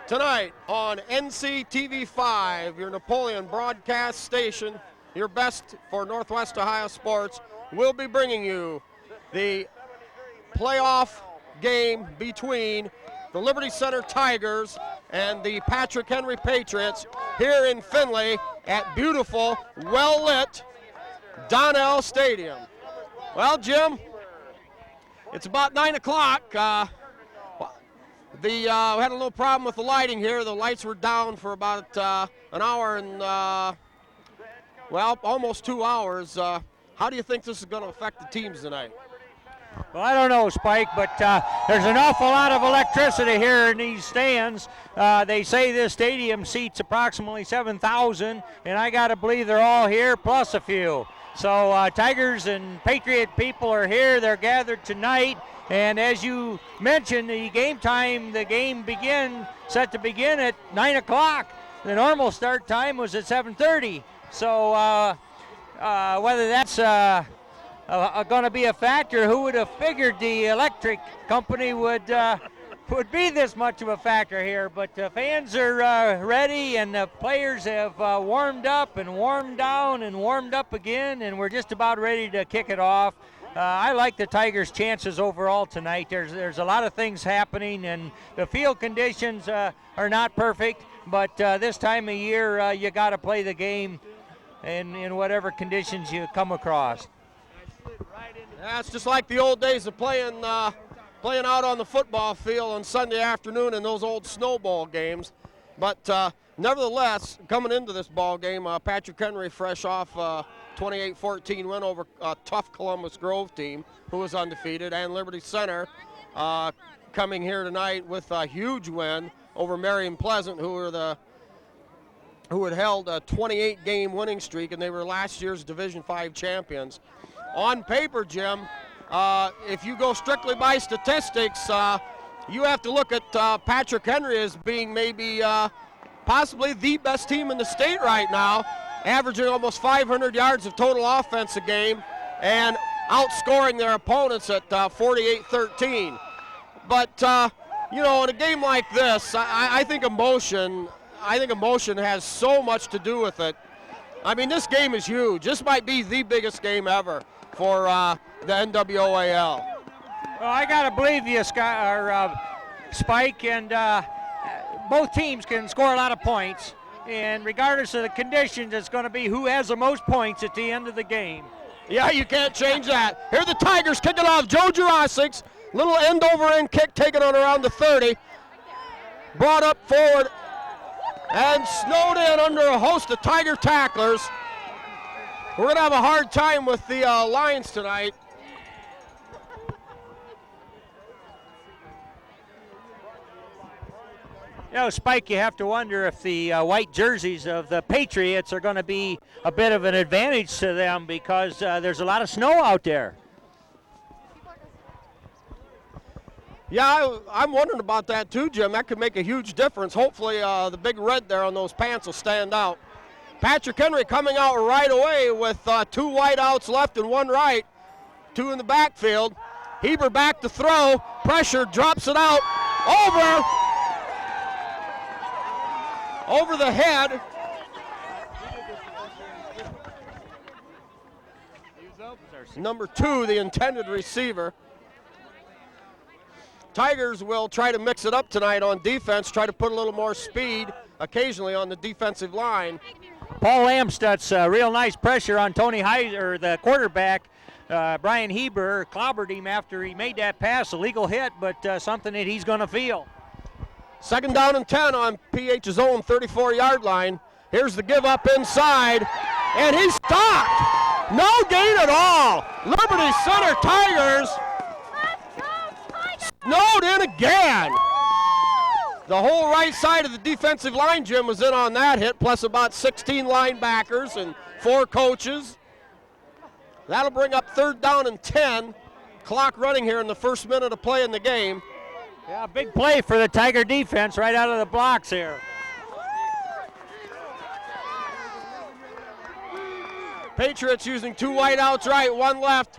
Tonight on NCTV5, your Napoleon broadcast station, your best for Northwest Ohio sports, will be bringing you the playoff game between the Liberty Center Tigers and the Patrick Henry Patriots here in Findlay at beautiful, well-lit Donnell Stadium. Well, Jim, it's about 9 o'clock. We had a little problem with the lighting here. The lights were down for about an hour and, almost 2 hours. How do you think this is going to affect the teams tonight? Well, I don't know, Spike, but there's an awful lot of electricity here in these stands. They say this stadium seats approximately 7,000, and I got to believe they're all here plus a few. So Tigers and Patriot people are here. They're gathered tonight. And as you mentioned, the game set to begin at 9 o'clock. The normal start time was at 7:30. So whether that's going to be a factor, who would have figured the electric company would be this much of a factor here? But fans are ready, and the players have warmed up and warmed down and warmed up again, and we're just about ready to kick it off. I like the Tigers' chances overall tonight. There's a lot of things happening, and the field conditions are not perfect, but this time of year you got to play the game in whatever conditions you come across. Yeah, it's just like the old days of playing out on the football field on Sunday afternoon in those old snowball games. But nevertheless, coming into this ball game, Patrick Henry fresh off 28-14 win over a tough Columbus Grove team who was undefeated, and Liberty Center coming here tonight with a huge win over Marion Pleasant, who had held a 28-game winning streak, and they were last year's Division V champions. On paper, Jim, if you go strictly by statistics, you have to look at Patrick Henry as being maybe possibly the best team in the state right now, averaging almost 500 yards of total offense a game and outscoring their opponents at 48-13. But, in a game like this, I think emotion has so much to do with it. I mean, this game is huge. This might be the biggest game ever for the NWOAL. Well, I got to believe you, Spike, and both teams can score a lot of points. And regardless of the conditions, it's going to be who has the most points at the end of the game. Yeah, you can't change that. Here the Tigers kick it off. Joe Jurasic's little end-over-end kick taken on around the 30. Brought up forward and snowed in under a host of Tiger tacklers. We're going to have a hard time with the Lions tonight. Spike, you have to wonder if the white jerseys of the Patriots are going to be a bit of an advantage to them because there's a lot of snow out there. Yeah, I'm wondering about that too, Jim. That could make a huge difference. Hopefully the big red there on those pants will stand out. Patrick Henry coming out right away with 2 wideouts left and 1 right, 2 in the backfield. Heber back to throw, pressure, drops it out, over the head. Number 2, the intended receiver. Tigers will try to mix it up tonight on defense, try to put a little more speed occasionally on the defensive line. Paul Amstutz, real nice pressure on Tony Heiser, the quarterback. Brian Heber clobbered him after he made that pass, a legal hit, but something that he's going to feel. 2nd down and 10 on PH's own 34-yard line. Here's the give up inside, and he's stopped. No gain at all. Liberty Center Tigers snowed in again. The whole right side of the defensive line, Jim, was in on that hit, plus about 16 linebackers and 4 coaches. That'll bring up 3rd down and 10. Clock running here in the first minute of play in the game. Yeah, big play for the Tiger defense right out of the blocks here. Patriots using 2 wideouts right, 1 left.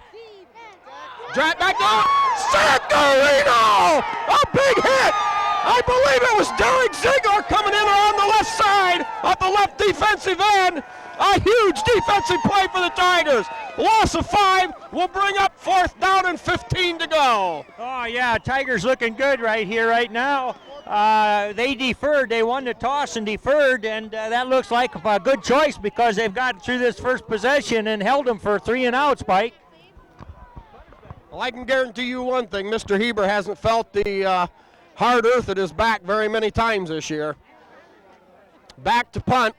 Drop back down. Santorino! A big hit! I believe it was Derek Ziegler coming in on the left side at the left defensive end. A huge defensive play for the Tigers. Loss of 5 will bring up 4th down and 15 to go. Oh, yeah, Tigers looking good right here, right now. They deferred. They won the toss and deferred, and that looks like a good choice because they've got through this first possession and held them for 3 and out, Spike. Well, I can guarantee you one thing. Mr. Heber hasn't felt the hard earth at his back very many times this year. Back to punt.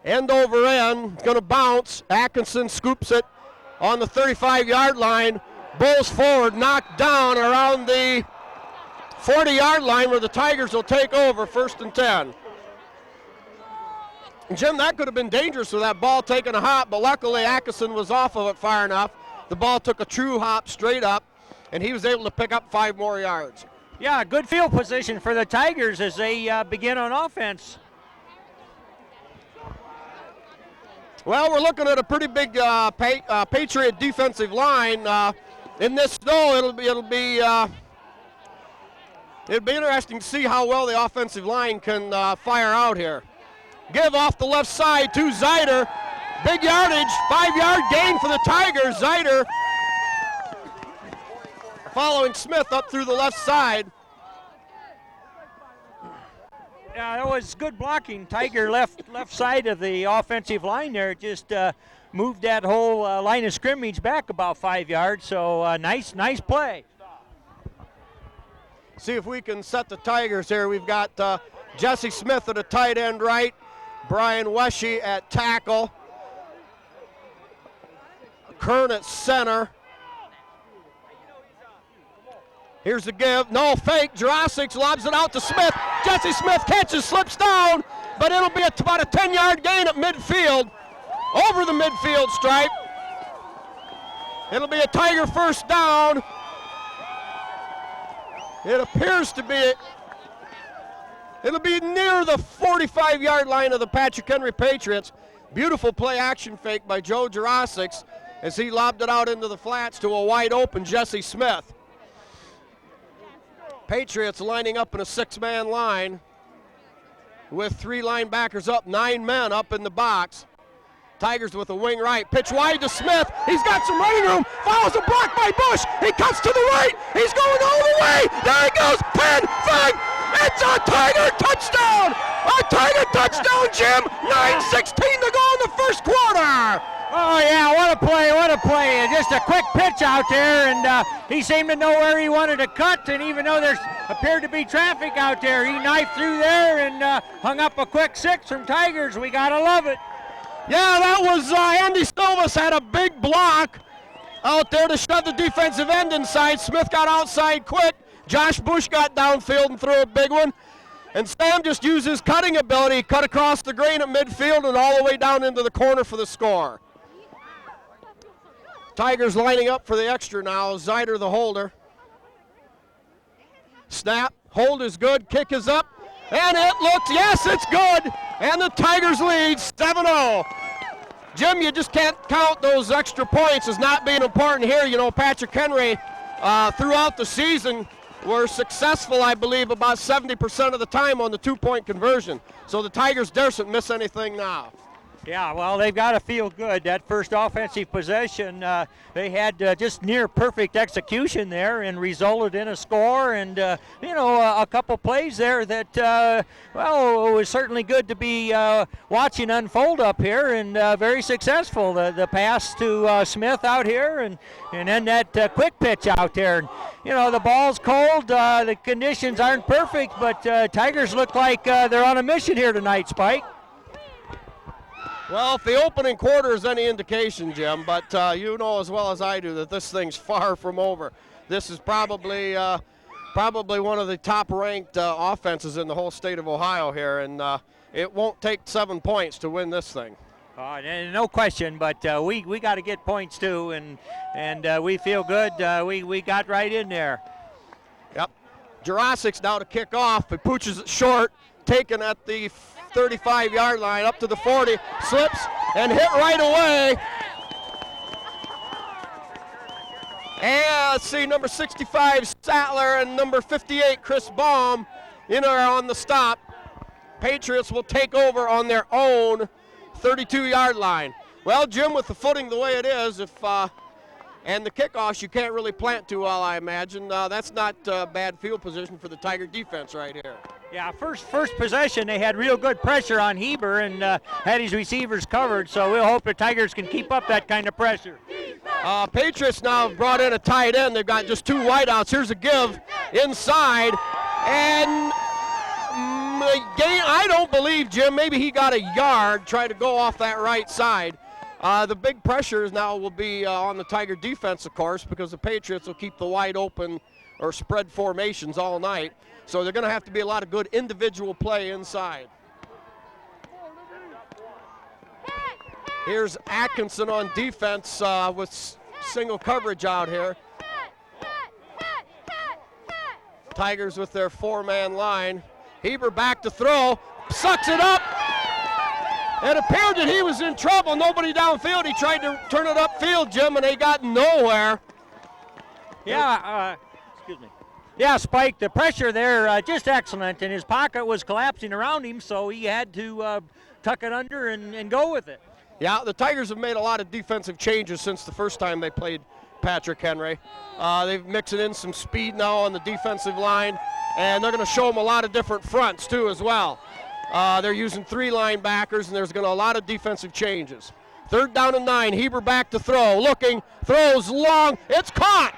End over end, going to bounce. Atkinson scoops it on the 35-yard line. Bulls forward, knocked down around the 40-yard line where the Tigers will take over, 1st and 10. And Jim, that could have been dangerous with that ball taking a hop, but luckily Atkinson was off of it far enough. The ball took a true hop straight up, and he was able to pick up 5 more yards. Yeah, good field position for the Tigers as they begin on offense. Well, we're looking at a pretty big Patriot defensive line. In this snow, it'll be interesting to see how well the offensive line can fire out here. Give off the left side to Zeider. Big yardage, 5-yard gain for the Tigers. Zeider following Smith up through the left side. Yeah, that was good blocking. Tiger left side of the offensive line there. Just moved that whole line of scrimmage back about 5 yards. So nice play. See if we can set the Tigers here. We've got Jesse Smith at a tight end right, Brian Wesche at tackle, Kern at center. Here's the give. No fake. Jurasic lobs it out to Smith. Jesse Smith catches, slips down, but it'll be about a 10-yard gain at midfield, over the midfield stripe. It'll be a Tiger 1st down. It appears to be, it'll be near the 45-yard line of the Patrick Henry Patriots. Beautiful play action fake by Joe Jurasic as he lobbed it out into the flats to a wide open Jesse Smith. Patriots lining up in a 6-man line with 3 linebackers up, 9 men up in the box. Tigers with a wing right, pitch wide to Smith. He's got some running room, follows a block by Bush. He cuts to the right, he's going all the way. There he goes, 10, 5, it's a Tiger touchdown! A Tiger touchdown, Jim! 9:16 to go in the 1st quarter. Oh, yeah, what a play. Just a quick pitch out there, and he seemed to know where he wanted to cut, and even though there appeared to be traffic out there, he knifed through there and hung up a quick 6 from Tigers. We got to love it. Yeah, that was Andy Silvas had a big block out there to shove the defensive end inside. Smith got outside quick. Josh Bush got downfield and threw a big one. And Sam just used his cutting ability, cut across the grain at midfield and all the way down into the corner for the score. Tigers lining up for the extra now. Zeider the holder. Snap, hold is good, kick is up, and it looks, yes, it's good. And the Tigers lead 7-0. Jim, you just can't count those extra points as not being important here. You know, Patrick Henry throughout the season were successful, I believe, about 70% of the time on the 2-point conversion. So the Tigers daren't miss anything now. Yeah, well, they've got to feel good. That first offensive possession, they had just near perfect execution there and resulted in a score and, a couple plays there that, it was certainly good to be watching unfold up here and very successful. The pass to Smith out here and then that quick pitch out there. And, the ball's cold. The conditions aren't perfect, but Tigers look like they're on a mission here tonight, Spike. Well, if the opening quarter is any indication, Jim, but you know as well as I do that this thing's far from over. This is probably one of the top-ranked offenses in the whole state of Ohio here, and it won't take 7 points to win this thing. No question, but we got to get points too, and we feel good. We got right in there. Yep. Jurasic's now to kick off. He pooches it short, taken at the 35-yard line up to the 40, slips and hit right away. And let's see, number 65, Sattler, and number 58, Chris Baum, in are on the stop. Patriots will take over on their own 32-yard line. Well, Jim, with the footing the way it is, and the kickoffs, you can't really plant too well, I imagine. That's not bad field position for the Tiger defense right here. Yeah, first possession, they had real good pressure on Heber and had his receivers covered, so we'll hope the Tigers can keep up that kind of pressure. Patriots now have brought in a tight end. They've got just two wideouts. Here's a give inside, and I don't believe, Jim, maybe he got a yard trying to go off that right side. The big pressures now will be on the Tiger defense, of course, because the Patriots will keep the wide open or spread formations all night. So they're going to have to be a lot of good individual play inside. Here's Atkinson on defense with single coverage out here. Tigers with their four-man line. Heber back to throw, sucks it up. It appeared that he was in trouble. Nobody downfield. He tried to turn it upfield, Jim, and they got nowhere. Yeah, excuse me. Yeah, Spike, the pressure there just excellent, and his pocket was collapsing around him, so he had to tuck it under and go with it. Yeah, the Tigers have made a lot of defensive changes since the first time they played Patrick Henry. They've mixed in some speed now on the defensive line, and they're going to show them a lot of different fronts, too, as well. They're using three linebackers, and there's going to be a lot of defensive changes. 3rd down and 9, Heber back to throw, looking, throws long, it's caught!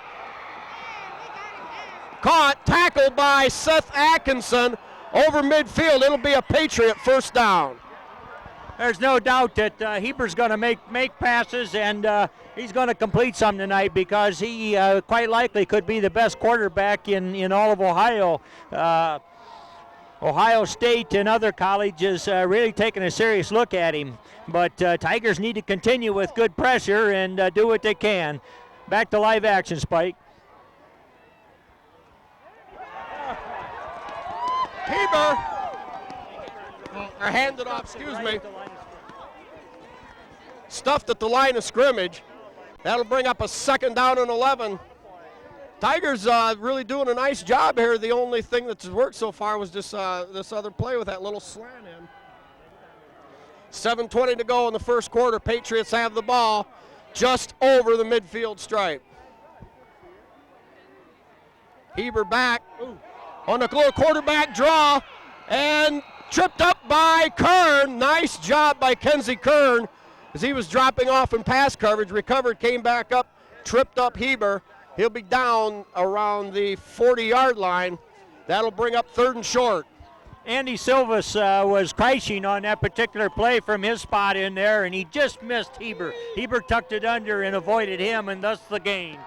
Caught, tackled by Seth Atkinson over midfield. It'll be a Patriot first down. There's no doubt that Heber's going to make passes, and he's going to complete some tonight because he quite likely could be the best quarterback in all of Ohio. Ohio State and other colleges really taking a serious look at him. But Tigers need to continue with good pressure and do what they can. Back to live action, Spike. Heber, or handed off, excuse me, stuffed at the line of scrimmage. That'll bring up a 2nd down and 11. Tigers really doing a nice job here. The only thing that's worked so far was this other play with that little slant in. 7:20 to go in the first quarter. Patriots have the ball just over the midfield stripe. Heber back on the little quarterback draw and tripped up by Kern. Nice job by Kenzie Kern as he was dropping off in pass coverage. Recovered, came back up, tripped up Heber. He'll be down around the 40-yard line. That'll bring up 3rd and short. Andy Silvas was crashing on that particular play from his spot in there, and he just missed Heber. Heber tucked it under and avoided him, and thus the gain.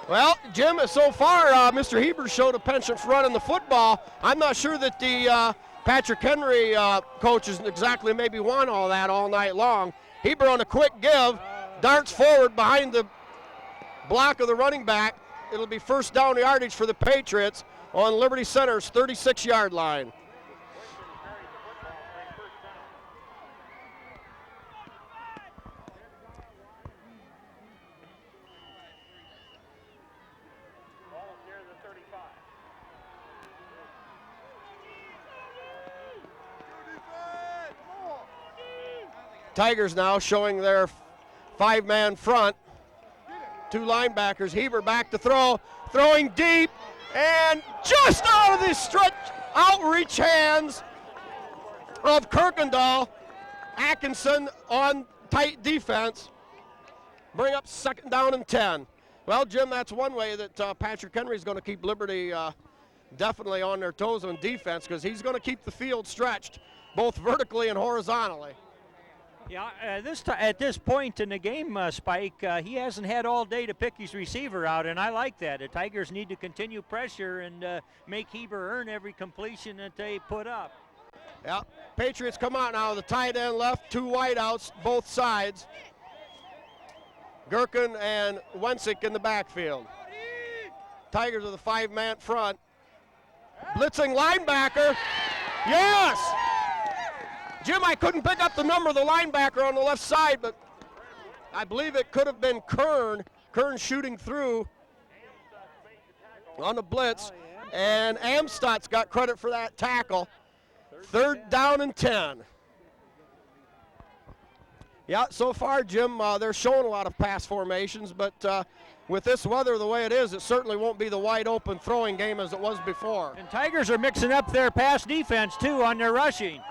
Well, Jim, so far, Mr. Heber showed a penchant for running the football. I'm not sure that the Patrick Henry coaches exactly maybe want all that all night long. Heber on a quick give, darts forward behind the block of the running back. It'll be first down yardage for the Patriots on Liberty Center's 36-yard line. Tigers now showing their 5-man front. 2 linebackers. Heber back to throw, throwing deep, and just out of the stretch, outreach hands of Kirkendall. Atkinson on tight defense. Bring up 2nd down and 10. Well, Jim, that's one way that Patrick Henry is going to keep Liberty definitely on their toes on defense, because he's going to keep the field stretched both vertically and horizontally. Yeah, at this point in the game, Spike, he hasn't had all day to pick his receiver out, and I like that. The Tigers need to continue pressure and make Heber earn every completion that they put up. Yeah, Patriots come out now. The tight end left, 2 wideouts, both sides. Gherkin and Wensick in the backfield. Tigers with a 5-man front. Blitzing linebacker. Yes! Jim, I couldn't pick up the number of the linebacker on the left side, but I believe it could have been Kern. Kern shooting through on the blitz, and Amstutz got credit for that tackle. 3rd down and 10. Yeah, so far, Jim, they're showing a lot of pass formations, but with this weather the way it is, it certainly won't be the wide open throwing game as it was before. And Tigers are mixing up their pass defense, too, on their rushing.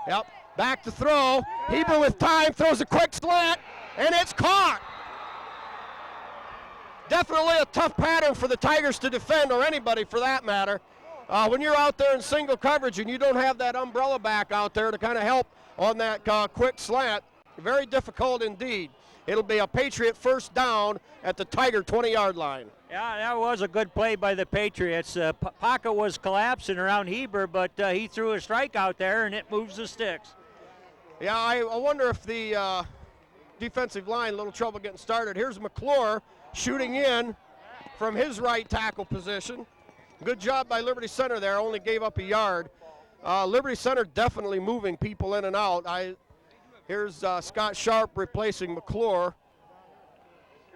Yep, back to throw. Heber with time, throws a quick slant, and it's caught. Definitely a tough pattern for the Tigers to defend, or anybody for that matter. When you're out there in single coverage and you don't have that umbrella back out there to kind of help on that quick slant, very difficult indeed. It'll be a Patriot 1st down at the Tiger 20-yard line. Yeah, that was a good play by the Patriots. Pocket was collapsing around Heber, but he threw a strike out there, and it moves the sticks. Yeah, I wonder if the defensive line, a little trouble getting started. Here's McClure shooting in from his right tackle position. Good job by Liberty Center there, only gave up a yard. Liberty Center definitely moving people in and out. Here's Scott Sharp replacing McClure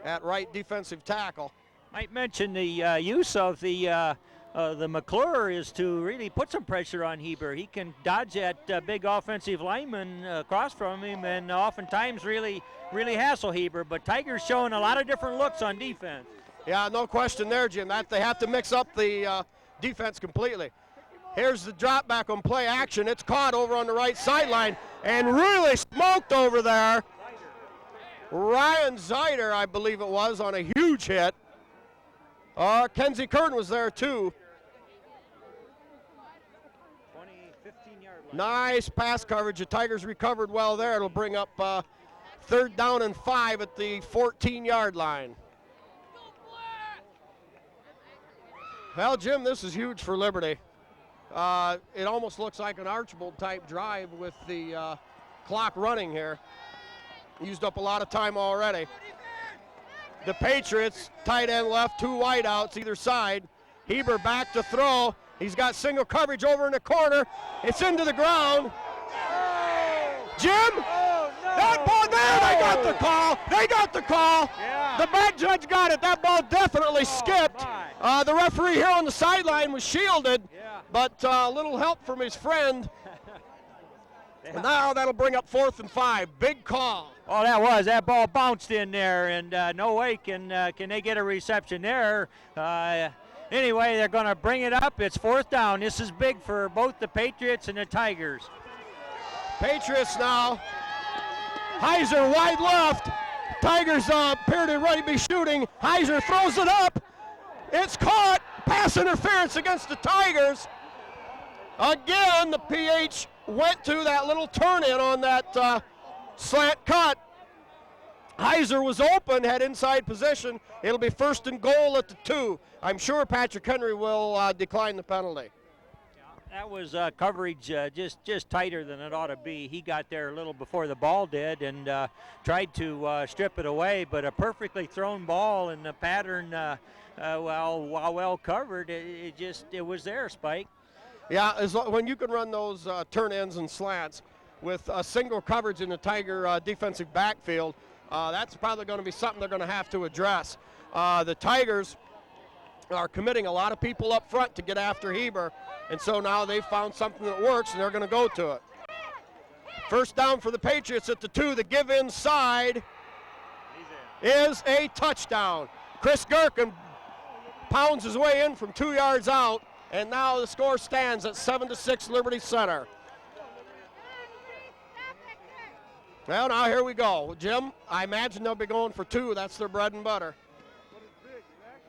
at right defensive tackle. Might mention the use of the McClure is to really put some pressure on Heber. He can dodge that big offensive lineman across from him, and oftentimes really hassle Heber. But Tigers showing a lot of different looks on defense. Yeah, no question there, Jim. They have to mix up the defense completely. Here's the drop back on play action. It's caught over on the right sideline and really smoked over there. Ryan Zeider, I believe it was, on a huge hit. Kenzie Kern was there too. 15-yard line. Nice pass coverage. The Tigers recovered well there. It'll bring up 3rd down and 5 at the 14-yard line. Well, Jim, this is huge for Liberty. It almost looks like an Archibald-type drive with the clock running here. Used up a lot of time already. The Patriots, tight end left, 2 wideouts either side. Heber back to throw. He's got single coverage over in the corner. It's into the ground. Jim? That ball there, they got the call. They got the call. Yeah. The back judge got it. That ball definitely skipped. The referee here on the sideline was shielded, but a little help from his friend. And now that'll bring up 4th and 5. Big call. Oh, that ball bounced in there, and no way can they get a reception there. Anyway, they're going to bring it up. It's 4th down. This is big for both the Patriots and the Tigers. Patriots now. Heiser wide left. Tigers appear to ready to be shooting. Heiser throws it up. It's caught. Pass interference against the Tigers. Again, the PH went to that little turn in on that slant cut. Heiser was open, had inside position. It'll be 1st and goal at the 2. I'm sure Patrick Henry will decline the penalty. That was coverage just tighter than it ought to be. He got there a little before the ball did and tried to strip it away, but a perfectly thrown ball and the pattern, while well covered, it was there, Spike. Yeah, when you can run those turn ends and slants with a single coverage in the Tiger defensive backfield, that's probably going to be something they're going to have to address. The Tigers are committing a lot of people up front to get after Heber, and so now they've found something that works, and they're going to go to it. 1st down for the Patriots at the 2. The give inside is a touchdown. Chris Gherkin pounds his way in from 2 yards out, and now the score stands at 7-6 Liberty Center. Well, now here we go. Jim, I imagine they'll be going for 2. That's their bread and butter.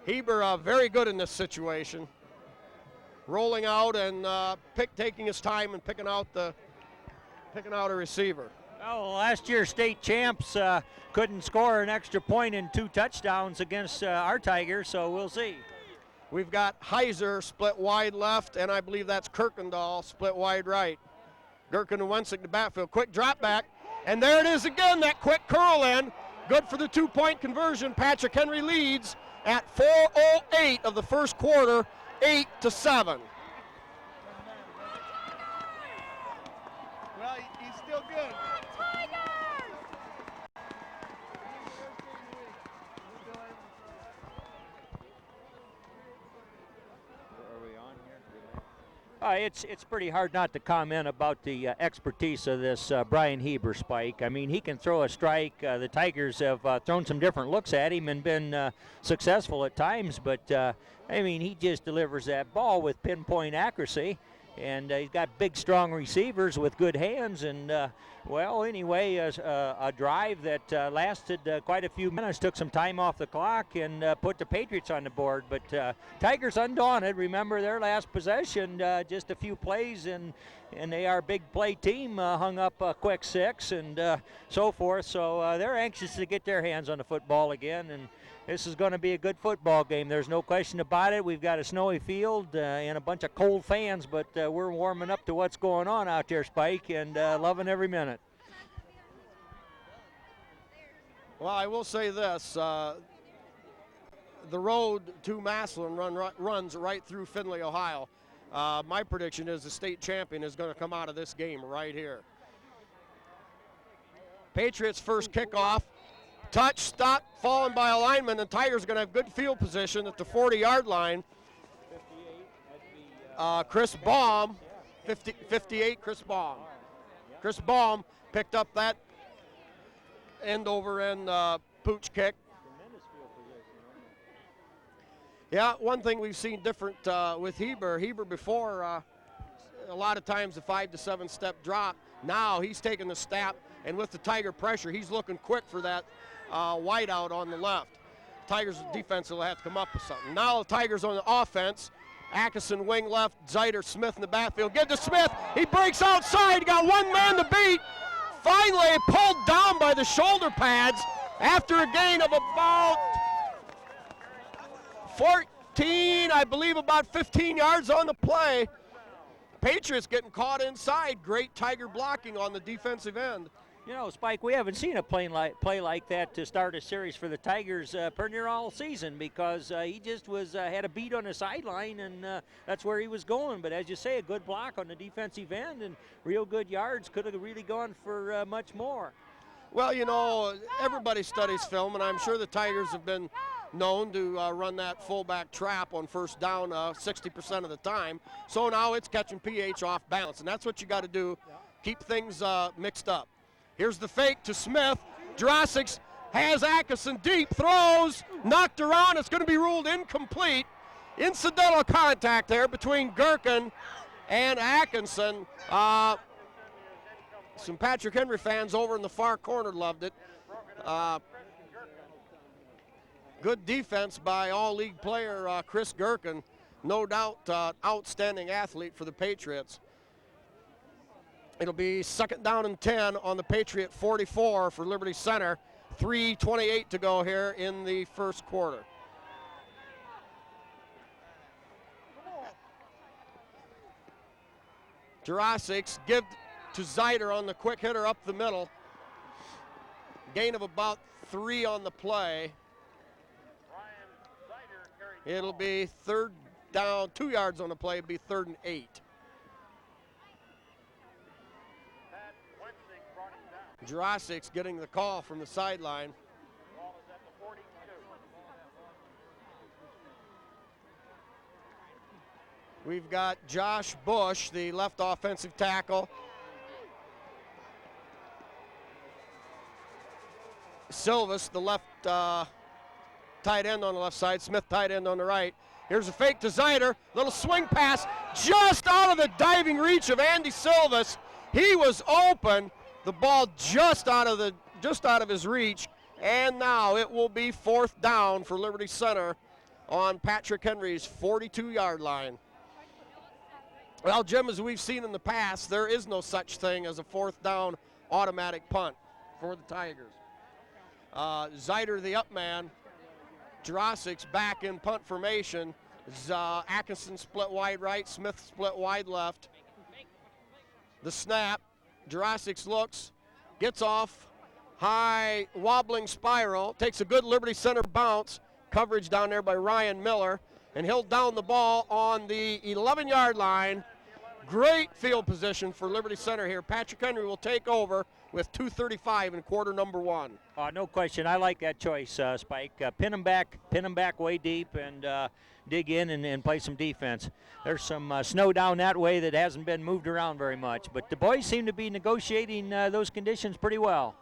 Heber very good in this situation. Rolling out and taking his time and picking out a receiver. Well, last year state champs couldn't score an extra point in 2 touchdowns against our Tigers, so we'll see. We've got Heiser split wide left, and I believe that's Kirkendall split wide right. Gherkin and Wensick to backfield. Quick drop back, and there it is again, that quick curl in. Good for the 2-point conversion. Patrick Henry leads at 4:08 of the first quarter, 8-7. Well, he's still good. It's pretty hard not to comment about the expertise of this Brian Heber, Spike. I mean, he can throw a strike. The Tigers have thrown some different looks at him and been successful at times, but I mean, he just delivers that ball with pinpoint accuracy. And he's got big, strong receivers with good hands. And, well, anyway, a drive that lasted quite a few minutes, took some time off the clock, and put the Patriots on the board. But Tigers undaunted. Remember their last possession, just a few plays, and they are a big play team, hung up a quick 6 and so forth. So they're anxious to get their hands on the football again. And this is going to be a good football game. There's no question about it. We've got a snowy field and a bunch of cold fans, but we're warming up to what's going on out there, Spike, and loving every minute. Well, I will say this. The road to Massillon runs right through Findlay, Ohio. My prediction is the state champion is going to come out of this game right here. Patriots first kickoff. Touch, stop, fallen by a lineman, and Tigers are going to have good field position at the 40-yard line. Chris Baum, 58, Chris Baum. Chris Baum picked up that end over end pooch kick. Yeah, one thing we've seen different with Heber before, a lot of times the 5 to 7 step drop. Now he's taking the step, and with the Tiger pressure, he's looking quick for that wide out on the left. Tigers defense will have to come up with something. Now the Tigers on the offense. Atkinson wing left, Zeiter, Smith in the backfield. Get to Smith, he breaks outside, got one man to beat. Finally pulled down by the shoulder pads after a gain of about 14, I believe about 15 yards on the play. Patriots getting caught inside. Great Tiger blocking on the defensive end. You know, Spike, we haven't seen a play like that to start a series for the Tigers pretty near all season, because he just had a beat on the sideline, and that's where he was going. But as you say, a good block on the defensive end and real good yards. Could have really gone for much more. Well, you know, everybody studies film, and I'm sure the Tigers have been known to run that fullback trap on first down 60% of the time. So now it's catching PH off balance, and that's what you got to do, keep things mixed up. Here's the fake to Smith. Jurasic has Atkinson deep, throws, knocked around. It's going to be ruled incomplete. Incidental contact there between Gherkin and Atkinson. Some Patrick Henry fans over in the far corner loved it. Good defense by all-league player Chris Gherkin. No doubt outstanding athlete for the Patriots. It'll be 2nd down and 10 on the Patriot 44 for Liberty Center. 3:28 to go here in the first quarter. Jurasic give to Zeiter on the quick hitter up the middle. Gain of about 3 on the play. It'll be 3rd down, 2 yards on the play. It'll be 3rd and 8. Jurasic's getting the call from the sideline. We've got Josh Bush, the left offensive tackle. Silvis, the left tight end on the left side. Smith, tight end on the right. Here's a fake to Zeiter. Little swing pass just out of the diving reach of Andy Silvis. He was open. The ball just out of his reach, and now it will be 4th down for Liberty Center on Patrick Henry's 42-yard line. Well, Jim, as we've seen in the past, there is no such thing as a 4th down automatic punt for the Tigers. Zeiter, the up man. Jurasic's back in punt formation. Atkinson split wide right, Smith split wide left. The snap. Jurasic looks, gets off, high wobbling spiral, takes a good Liberty Center bounce, coverage down there by Ryan Miller, and he'll down the ball on the 11-yard line. Great field position for Liberty Center here. Patrick Henry will take over with 2:35 in quarter number one. No question. I like that choice, Spike. Pin them back way deep, and dig in and play some defense. There's some snow down that way that hasn't been moved around very much, but the boys seem to be negotiating those conditions pretty well.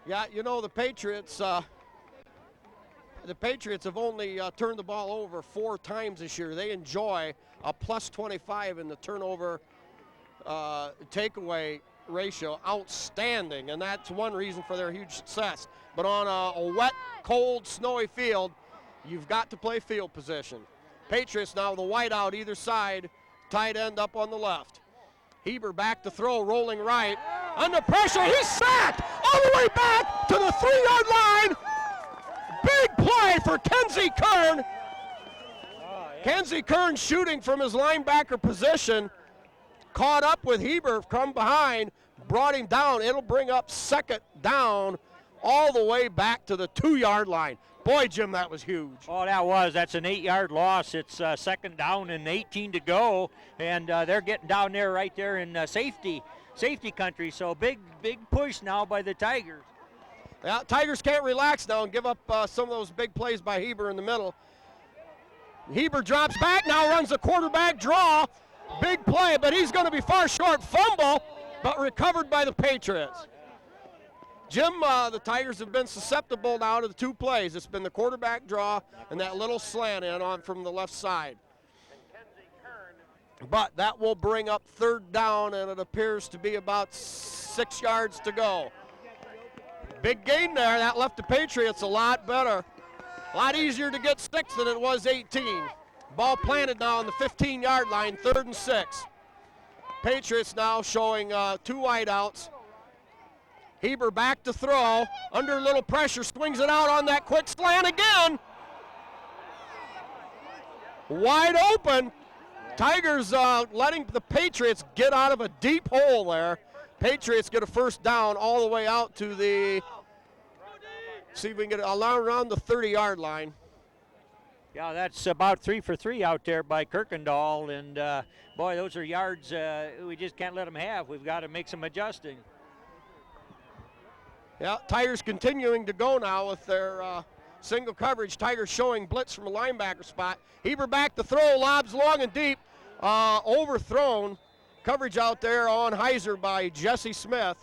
Yeah, you know, the Patriots have only turned the ball over 4 times this year. They enjoy a plus 25 in the turnover takeaway ratio. Outstanding, and that's one reason for their huge success. But on a wet, cold, snowy field, you've got to play field position. Patriots now the white out either side, tight end up on the left. Heber back to throw, rolling right. Under pressure, he's sacked all the way back to the 3-yard line. Big play for Kenzie Kern. Kenzie Kern shooting from his linebacker position. Caught up with Heber from behind, brought him down. It'll bring up second down all the way back to the 2-yard line. Boy, Jim, that was huge. Oh, that's an 8-yard loss. It's second down and 18 to go, and they're getting down there right there in safety country. So big push now by the Tigers. Yeah, Tigers can't relax now and give up some of those big plays by Heber in the middle. Heber drops back, now runs the quarterback draw. Big play, but he's going to be far short. Fumble, but recovered by the Patriots. Jim, the Tigers have been susceptible now to the 2 plays. It's been the quarterback draw and that little slant in on from the left side. But that will bring up third down, and it appears to be about 6 yards to go. Big gain there. That left the Patriots a lot better. A lot easier to get 6 than it was 18. Ball planted now on the 15-yard line, 3rd and 6. Patriots now showing 2 wideouts. Heber back to throw, under a little pressure, swings it out on that quick slant again. Wide open. Tigers letting the Patriots get out of a deep hole there. Patriots get a first down all the way out to the, see if we can get it around the 30-yard line. Yeah, that's about 3 for 3 out there by Kirkendall, and boy, those are yards we just can't let them have. We've got to make some adjusting. Yeah, Tigers continuing to go now with their single coverage. Tigers showing blitz from a linebacker spot. Heber back to throw, lobs long and deep, overthrown. Coverage out there on Heiser by Jesse Smith.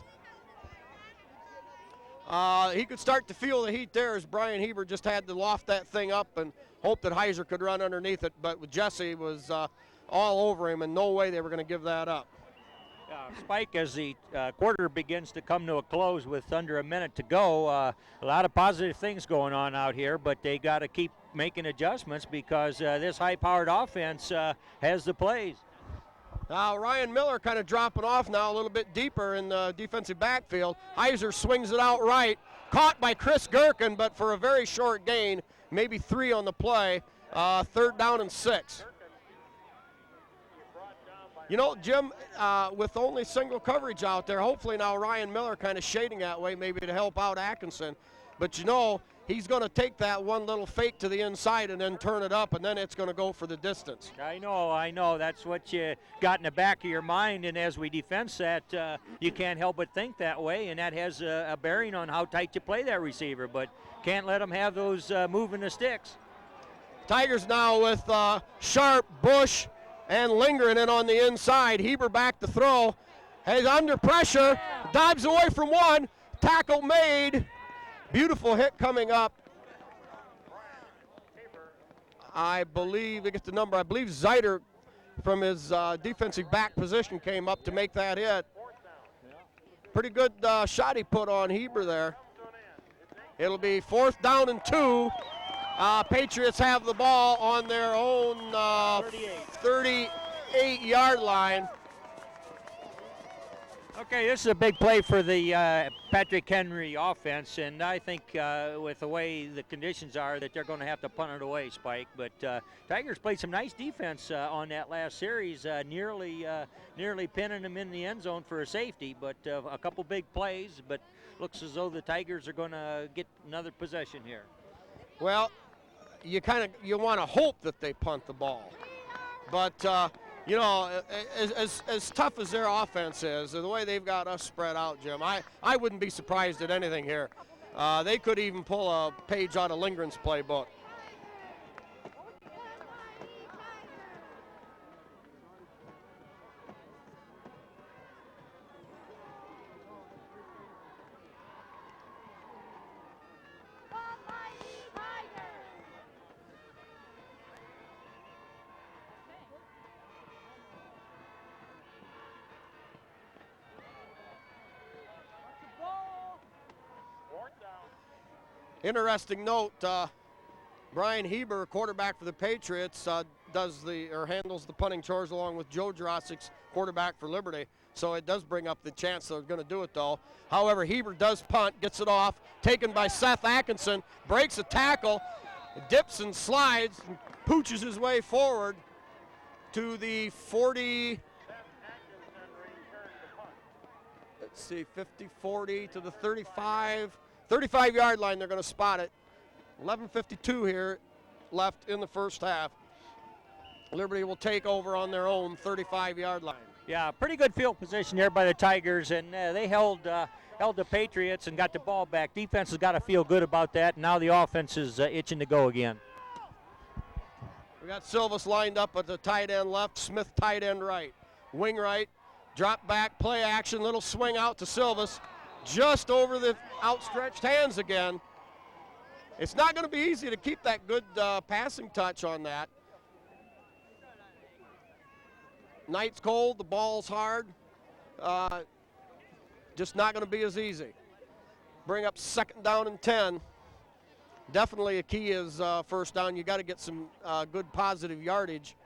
He could start to feel the heat there as Brian Heber just had to loft that thing up and hope that Heiser could run underneath it, but with Jesse was all over him, and no way they were going to give that up. Spike, as the quarter begins to come to a close with under a minute to go, a lot of positive things going on out here, but they got to keep making adjustments because this high-powered offense has the plays. Now Ryan Miller kind of dropping off now a little bit deeper in the defensive backfield. Heiser swings it out right, caught by Chris Gherkin, but for a very short gain, maybe 3 on the play, 3rd down and 6. You know, Jim, with only single coverage out there, hopefully now Ryan Miller kind of shading that way maybe to help out Atkinson. But, you know, he's going to take that one little fake to the inside and then turn it up, and then it's going to go for the distance. I know. That's what you got in the back of your mind, and as we defense that, you can't help but think that way, and that has a bearing on how tight you play that receiver. But can't let them have those moving the sticks. Tigers now with Sharp, Bush, and lingering in on the inside. Heber back to throw. He's under pressure. Dives away from one. Tackle made. Beautiful hit coming up. I believe, I get the number, I believe Zeider from his defensive back position came up to make that hit. Pretty good shot he put on Heber there. It'll be 4th down and 2. Patriots have the ball on their own 38-yard line. Okay, this is a big play for the Patrick Henry offense, and I think with the way the conditions are that they're going to have to punt it away, Spike. But Tigers played some nice defense on that last series, nearly pinning them in the end zone for a safety, but a couple big plays, but looks as though the Tigers are going to get another possession here. Well, you want to hope that they punt the ball, but you know, as tough as their offense is, the way they've got us spread out, Jim, I wouldn't be surprised at anything here. They could even pull a page out of Lindgren's playbook. Interesting note, Brian Heber, quarterback for the Patriots, handles the punting chores along with Joe Jurasic's quarterback for Liberty. So it does bring up the chance they're going to do it, though. However, Heber does punt, gets it off, taken by Seth Atkinson, breaks a tackle, dips and slides, and pooches his way forward to the 40. Let's see, 50-40 to the 35-yard line. They're going to spot it. 11:52 here left in the first half. Liberty will take over on their own 35-yard line. Yeah, pretty good field position here by the Tigers, and they held the Patriots and got the ball back. Defense has got to feel good about that. And now the offense is itching to go again. We got Silvas lined up at the tight end left, Smith tight end right. Wing right, drop back, play action, little swing out to Silvas. Just over the outstretched hands again. It's not going to be easy to keep that good passing touch on that. Night's cold, the ball's hard. Just not going to be as easy. Bring up 2nd down and 10. Definitely a key is first down. You got to get some good positive yardage.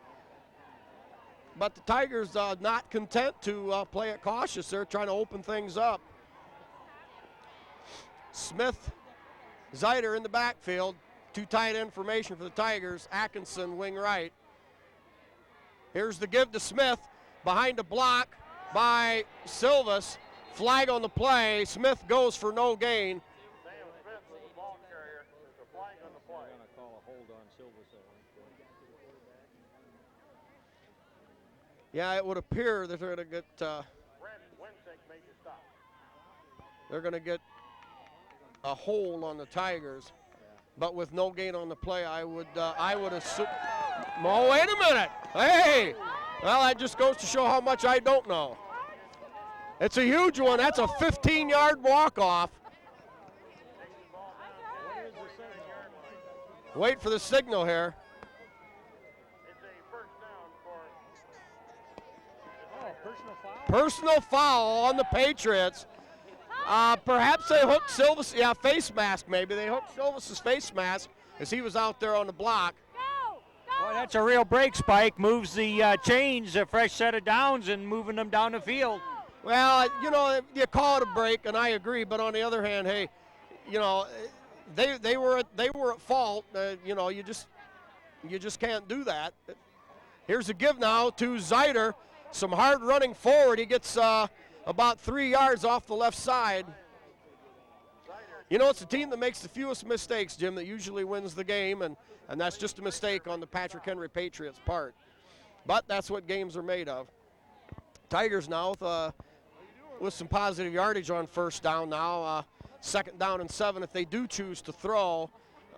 But the Tigers not content to play it cautious. They're trying to open things up. Smith, Zeiter in the backfield. Two tight end formation for the Tigers. Atkinson, wing right. Here's the give to Smith. Behind a block by Silvas. Flag on the play. Smith goes for no gain. Sam Smith was the ball carrier. There's a flag on the play. They're going to call a hold on Silvas. Yeah, it would appear that they're going to get. They're going to get a hold on the Tigers, but with no gain on the play, I would assume. Oh, wait a minute! Hey, well, that just goes to show how much I don't know. It's a huge one. That's a 15-yard walk-off. Wait for the signal here. It's a first down for. Personal foul. Personal foul on the Patriots. Perhaps they hooked Silvas, face mask maybe. They hooked Silvas' face mask as he was out there on the block. Boy, that's a real break, Spike. Moves the chains, a fresh set of downs, and moving them down the field. Well, you call it a break, and I agree. But on the other hand, hey, they were at fault. You just can't do that. Here's a give now to Zeiter. Some hard running forward. He gets about 3 yards off the left side. It's the team that makes the fewest mistakes, Jim, that usually wins the game, and that's just a mistake on the Patrick Henry Patriots' part. But that's what games are made of. Tigers now with some positive yardage on first down now. 2nd down and 7 if they do choose to throw.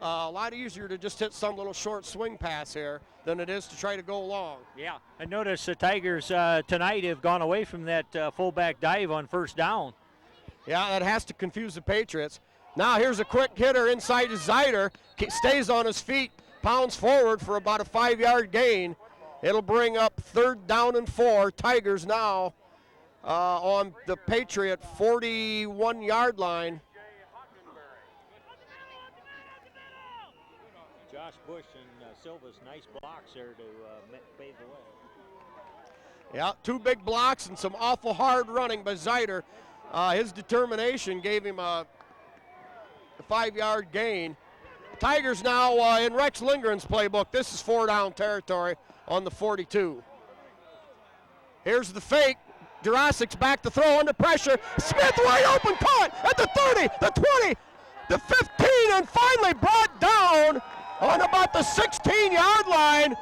A lot easier to just hit some little short swing pass here than it is to try to go long. Yeah, I noticed the Tigers tonight have gone away from that fullback dive on first down. Yeah, that has to confuse the Patriots. Now here's a quick hitter inside to Zeiter. Stays on his feet, pounds forward for about a 5-yard gain. It'll bring up 3rd down and 4. Tigers now on the Patriot 41-yard line. Josh Bush and Silvas, nice blocks there to pave the way. Yeah, 2 big blocks and some awful hard running by Zeiter. His determination gave him a 5-yard gain. Tigers now in Rex Lindgren's playbook. This is 4-down territory on the 42. Here's the fake. Jurasic's back to throw under pressure. Smith wide open, caught at the 30, the 20, the 15, and finally brought down on about the 16-yard line.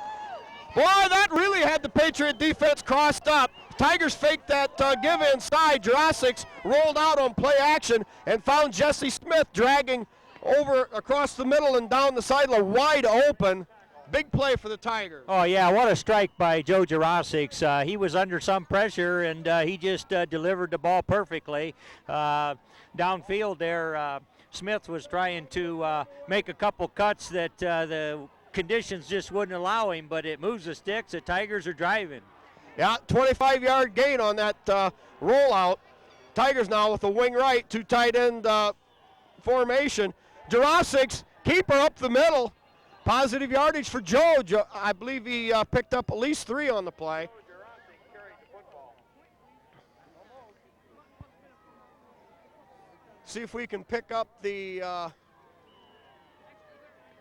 Boy, that really had the Patriot defense crossed up. Tigers faked that give inside. Jurassics rolled out on play action and found Jesse Smith dragging over across the middle and down the sideline wide open. Big play for the Tigers. Oh, yeah, what a strike by Joe Jurassics. He was under some pressure, and he just delivered the ball perfectly. Downfield there, Smith was trying to make a couple cuts that the conditions just wouldn't allow him, but it moves the sticks. The Tigers are driving. Yeah, 25-yard gain on that rollout. Tigers now with a wing right, two tight end formation. Jurassics, keeper up the middle. Positive yardage for Joe. I believe he picked up at least 3 on the play. See if we can pick up the,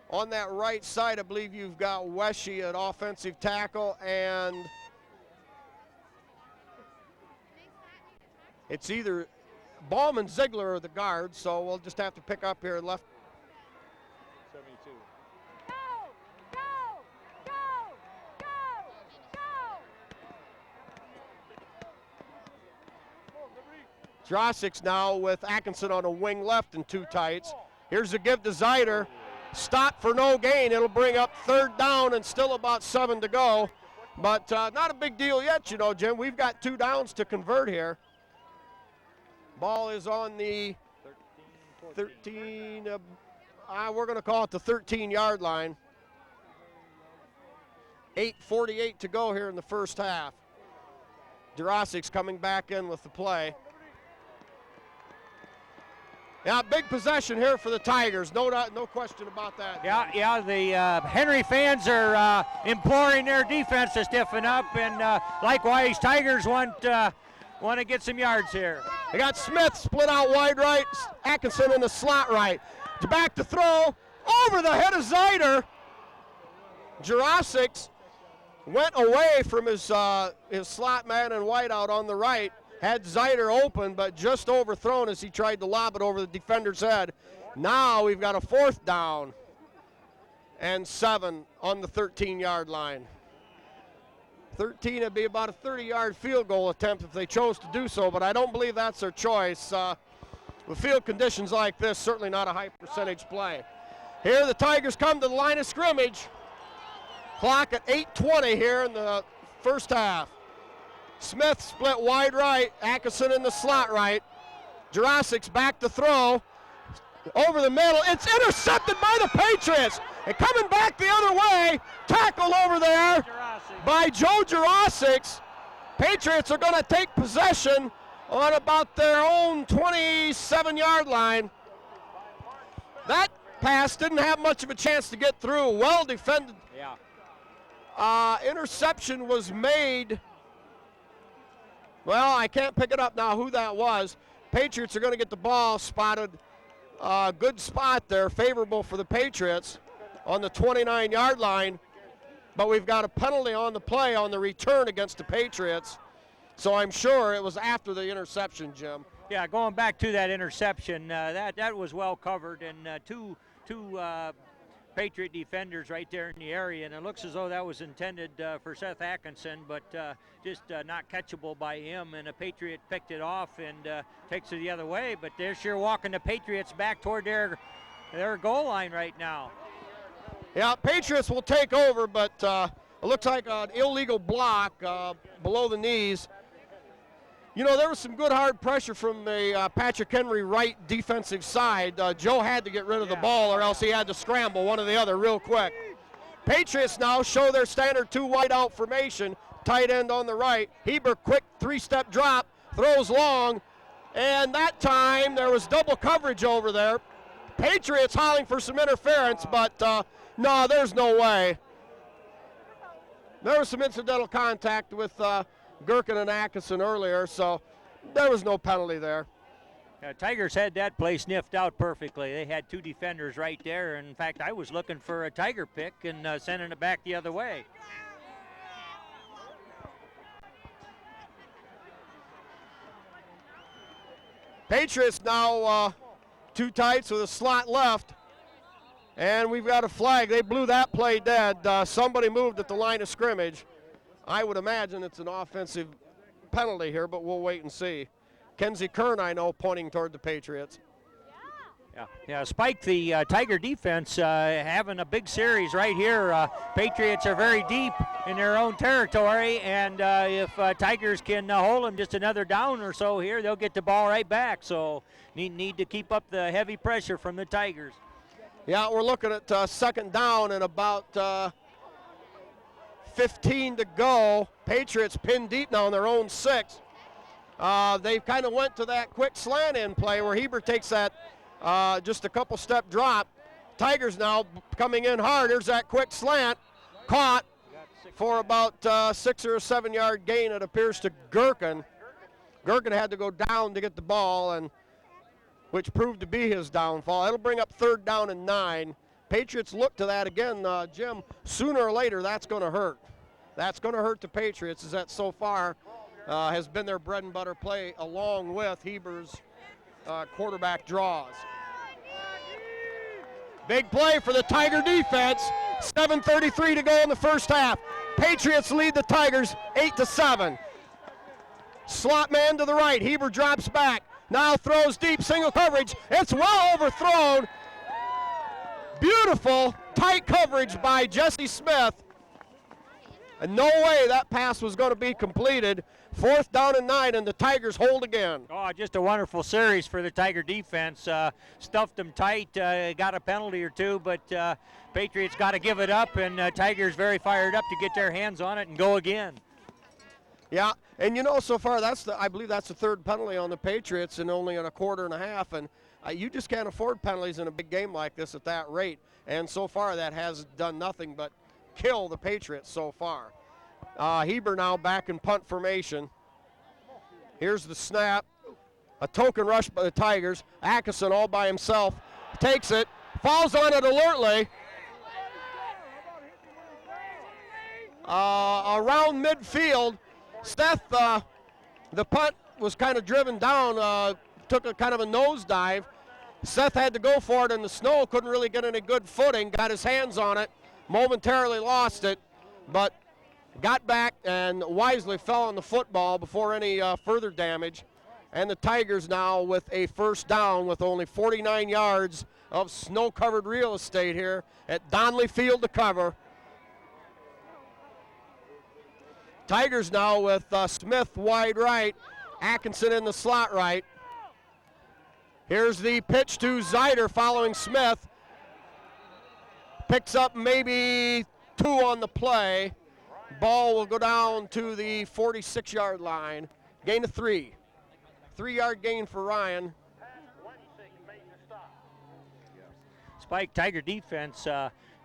on that right side, I believe you've got Weshy at offensive tackle, and it's either Baum and Ziegler are the guards, so we'll just have to pick up here left. 72. Jurassics now with Atkinson on a wing left and 2 tights. Here's a give to Zeider. Stop for no gain. It'll bring up 3rd down and still about 7 to go. But not a big deal yet, you know, Jim. We've got 2 downs to convert here. Ball is on the 13, we're going to call it the 13-yard line. 8:48 to go here in the first half. Jurassics coming back in with the play. Yeah, big possession here for the Tigers. No question about that. Yeah, the Henry fans are imploring their defense to stiffen up, and likewise, Tigers want to get some yards here. They got Smith split out wide right, Atkinson in the slot right. Back to throw, over the head of Zeider. Jurassics went away from his slot man and wide out on the right. Had Zeider open, but just overthrown as he tried to lob it over the defender's head. Now we've got a 4th down and 7 on the 13-yard line. 13 would be about a 30-yard field goal attempt if they chose to do so, but I don't believe that's their choice. With field conditions like this, certainly not a high percentage play. Here the Tigers come to the line of scrimmage. Clock at 8:20 here in the first half. Smith split wide right, Atkinson in the slot right. Jurassics back to throw. Over the middle, it's intercepted by the Patriots. And coming back the other way, tackle over there by Joe Jurassics. Patriots are going to take possession on about their own 27-yard line. That pass didn't have much of a chance to get through. Well defended. Yeah. Interception was made. Well, I can't pick it up now who that was. Patriots are going to get the ball spotted. Good spot there, favorable for the Patriots on the 29-yard line. But we've got a penalty on the play on the return against the Patriots. So I'm sure it was after the interception, Jim. Yeah, going back to that interception, that was well covered, and two Patriot defenders right there in the area, and it looks as though that was intended for Seth Atkinson, but just not catchable by him, and a Patriot picked it off and takes it the other way, but they're sure walking the Patriots back toward their goal line right now. Yeah, Patriots will take over, but it looks like an illegal block below the knees. You know, there was some good hard pressure from the Patrick Henry right defensive side. Joe had to get rid of the ball or else he had to scramble one or the other real quick. Patriots now show their standard 2 wide out formation. Tight end on the right. Heber, quick 3-step drop, throws long, and that time there was double coverage over there. Patriots howling for some interference, but no, there's no way. There was some incidental contact with Gherkin and Atkinson earlier, so there was no penalty there. Tigers had that play sniffed out perfectly. They had 2 defenders right there. In fact, I was looking for a Tiger pick and sending it back the other way. Patriots now 2 tights with a slot left. And we've got a flag. They blew that play dead. Somebody moved at the line of scrimmage. I would imagine it's an offensive penalty here, but we'll wait and see. Kenzie Kern, I know, pointing toward the Patriots. Yeah, Spike, the Tiger defense having a big series right here. Patriots are very deep in their own territory, and if Tigers can hold them just another down or so here, they'll get the ball right back. So need to keep up the heavy pressure from the Tigers. Yeah, we're looking at second down and about 15 to go. Patriots pinned deep now on their own 6. They kind of went to that quick slant in play where Heber takes that just a couple step drop. Tigers now coming in hard. There's that quick slant. Caught for about 6 or 7 yard gain, it appears, to Gherkin. Gherkin had to go down to get the ball, and which proved to be his downfall. It'll bring up third down and 9. Patriots look to that again, Jim. Sooner or later, that's going to hurt. That's going to hurt the Patriots, as that so far has been their bread and butter play, along with Heber's quarterback draws. Big play for the Tiger defense. 7:33 to go in the first half. Patriots lead the Tigers 8-7. Slot man to the right. Heber drops back. Now throws deep, single coverage. It's well overthrown. Beautiful tight coverage by Jesse Smith. And no way that pass was going to be completed. 4th down and 9, and the Tigers hold again. Oh, just a wonderful series for the Tiger defense. Stuffed them tight, got a penalty or two, but Patriots got to give it up, and Tigers very fired up to get their hands on it and go again. Yeah, and you know, so far I believe that's the 3rd penalty on the Patriots, and only in a quarter and a half. And you just can't afford penalties in a big game like this at that rate. And so far that has done nothing but kill the Patriots so far. Heber now back in punt formation. Here's the snap. A token rush by the Tigers. Atkinson all by himself. Takes it. Falls on it alertly. Around midfield. Seth, the punt was kind of driven down. Took a kind of a nosedive. Seth had to go for it in the snow. Couldn't really get any good footing. Got his hands on it. Momentarily lost it. But got back and wisely fell on the football before any further damage. And the Tigers now with a first down with only 49 yards of snow-covered real estate here at Donley Field to cover. Tigers now with Smith wide right, Atkinson in the slot right. Here's the pitch to Zeider following Smith. Picks up maybe 2 on the play. Ball will go down to the 46-yard line. Gain of 3. 3-yard gain for Ryan. Spike, Tiger defense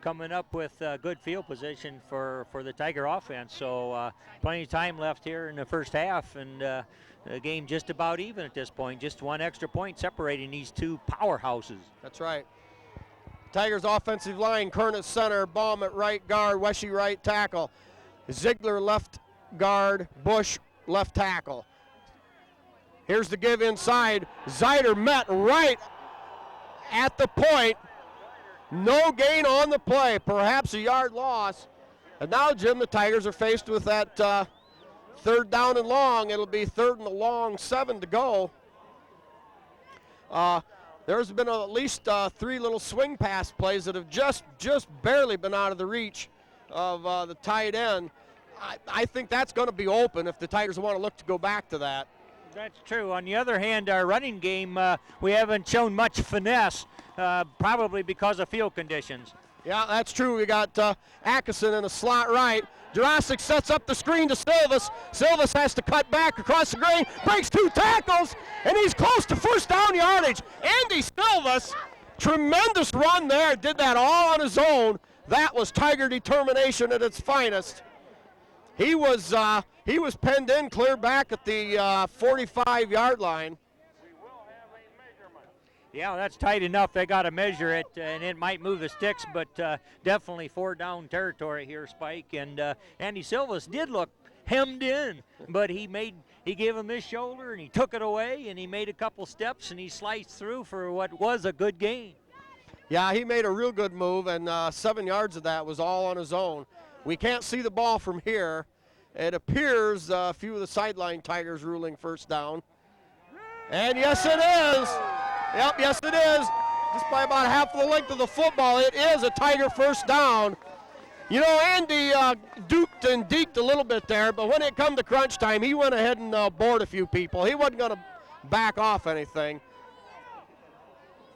coming up with good field position for the Tiger offense. So plenty of time left here in the first half, and the game just about even at this point. Just 1 extra point separating these 2 powerhouses. That's right. Tigers offensive line, Kern at center, Baum at right guard, Weshy right tackle. Ziegler left guard, Bush left tackle. Here's the give inside. Zeider met right at the point. No gain on the play, perhaps a yard loss. And now, Jim, the Tigers are faced with that 3rd down and long. It'll be 3rd and a long, 7 to go. There's been at least 3 little swing pass plays that have just barely been out of the reach of the tight end. I think that's going to be open if the Tigers want to look to go back to that. That's true. On the other hand, our running game, we haven't shown much finesse, probably because of field conditions. Yeah, that's true. We got Atkinson in the slot right. Jurassic sets up the screen to Silvas. Silvas has to cut back across the grain, breaks 2 tackles, and he's close to first down yardage. Andy Silvas, tremendous run there, did that all on his own. That was Tiger determination at its finest. He was penned in clear back at the 45-yard line. Yeah, that's tight enough. They got to measure it, and it might move the sticks, but definitely 4-down territory here, Spike. And Andy Silvas did look hemmed in, but he gave him his shoulder, and he took it away, and he made a couple steps, and he sliced through for what was a good gain. Yeah, he made a real good move, and 7 yards of that was all on his own. We can't see the ball from here. It appears a few of the sideline Tigers ruling first down. And yes, it is. Yep, yes, it is. Just by about half of the length of the football, it is a Tiger first down. You know, Andy duped and deked a little bit there, but when it come to crunch time, he went ahead and bored a few people. He wasn't going to back off anything.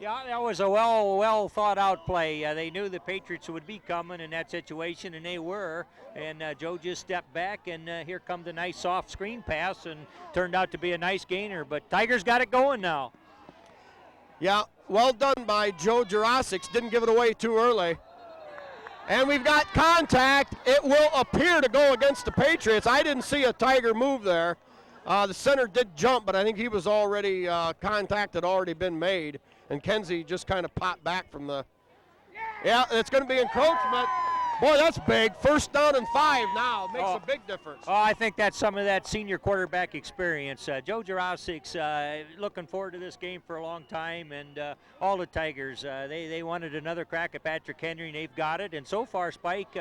Yeah, that was a well thought out play. They knew the Patriots would be coming in that situation, and they were. And Joe just stepped back, and here comes a nice soft screen pass, and turned out to be a nice gainer. But Tigers got it going now. Yeah, well done by Joe Jurasic. Didn't give it away too early. And we've got contact. It will appear to go against the Patriots. I didn't see a Tiger move there. The center did jump, but I think he was already, contact had already been made. And Kenzie just kind of popped back from the, yeah, it's going to be encroachment. Boy, that's big. First down and 5 now. Makes a big difference. Oh, I think that's some of that senior quarterback experience. Joe Jurasic's looking forward to this game for a long time, and all the Tigers, they wanted another crack at Patrick Henry, and they've got it. And so far, Spike,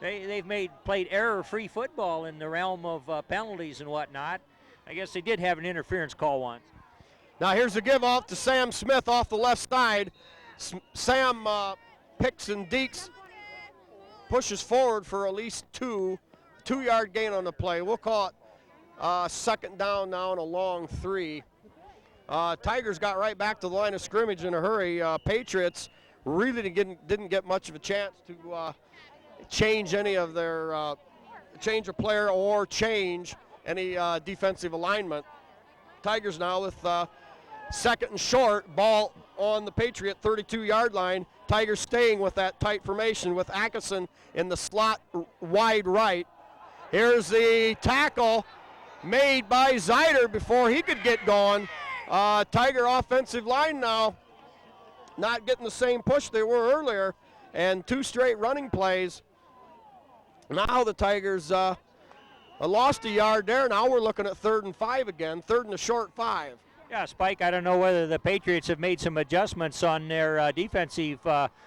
they've played error-free football in the realm of penalties and whatnot. I guess they did have an interference call once. Now here's a give off to Sam Smith off the left side. Sam picks and dekes, pushes forward for at least two-yard gain on the play. We'll call it second down now and a long 3. Tigers got right back to the line of scrimmage in a hurry. Patriots really didn't get much of a chance to change any of their change a player or change any defensive alignment. Tigers now with second and short, ball on the Patriot 32-yard line. Tigers staying with that tight formation with Atkinson in the slot wide right. Here's the tackle made by Zeider before he could get going. Tiger offensive line now not getting the same push they were earlier, and 2 straight running plays. Now the Tigers lost a yard there. Now we're looking at 3rd and 5 again, 3rd and a short 5. Yeah, Spike, I don't know whether the Patriots have made some adjustments on their defensive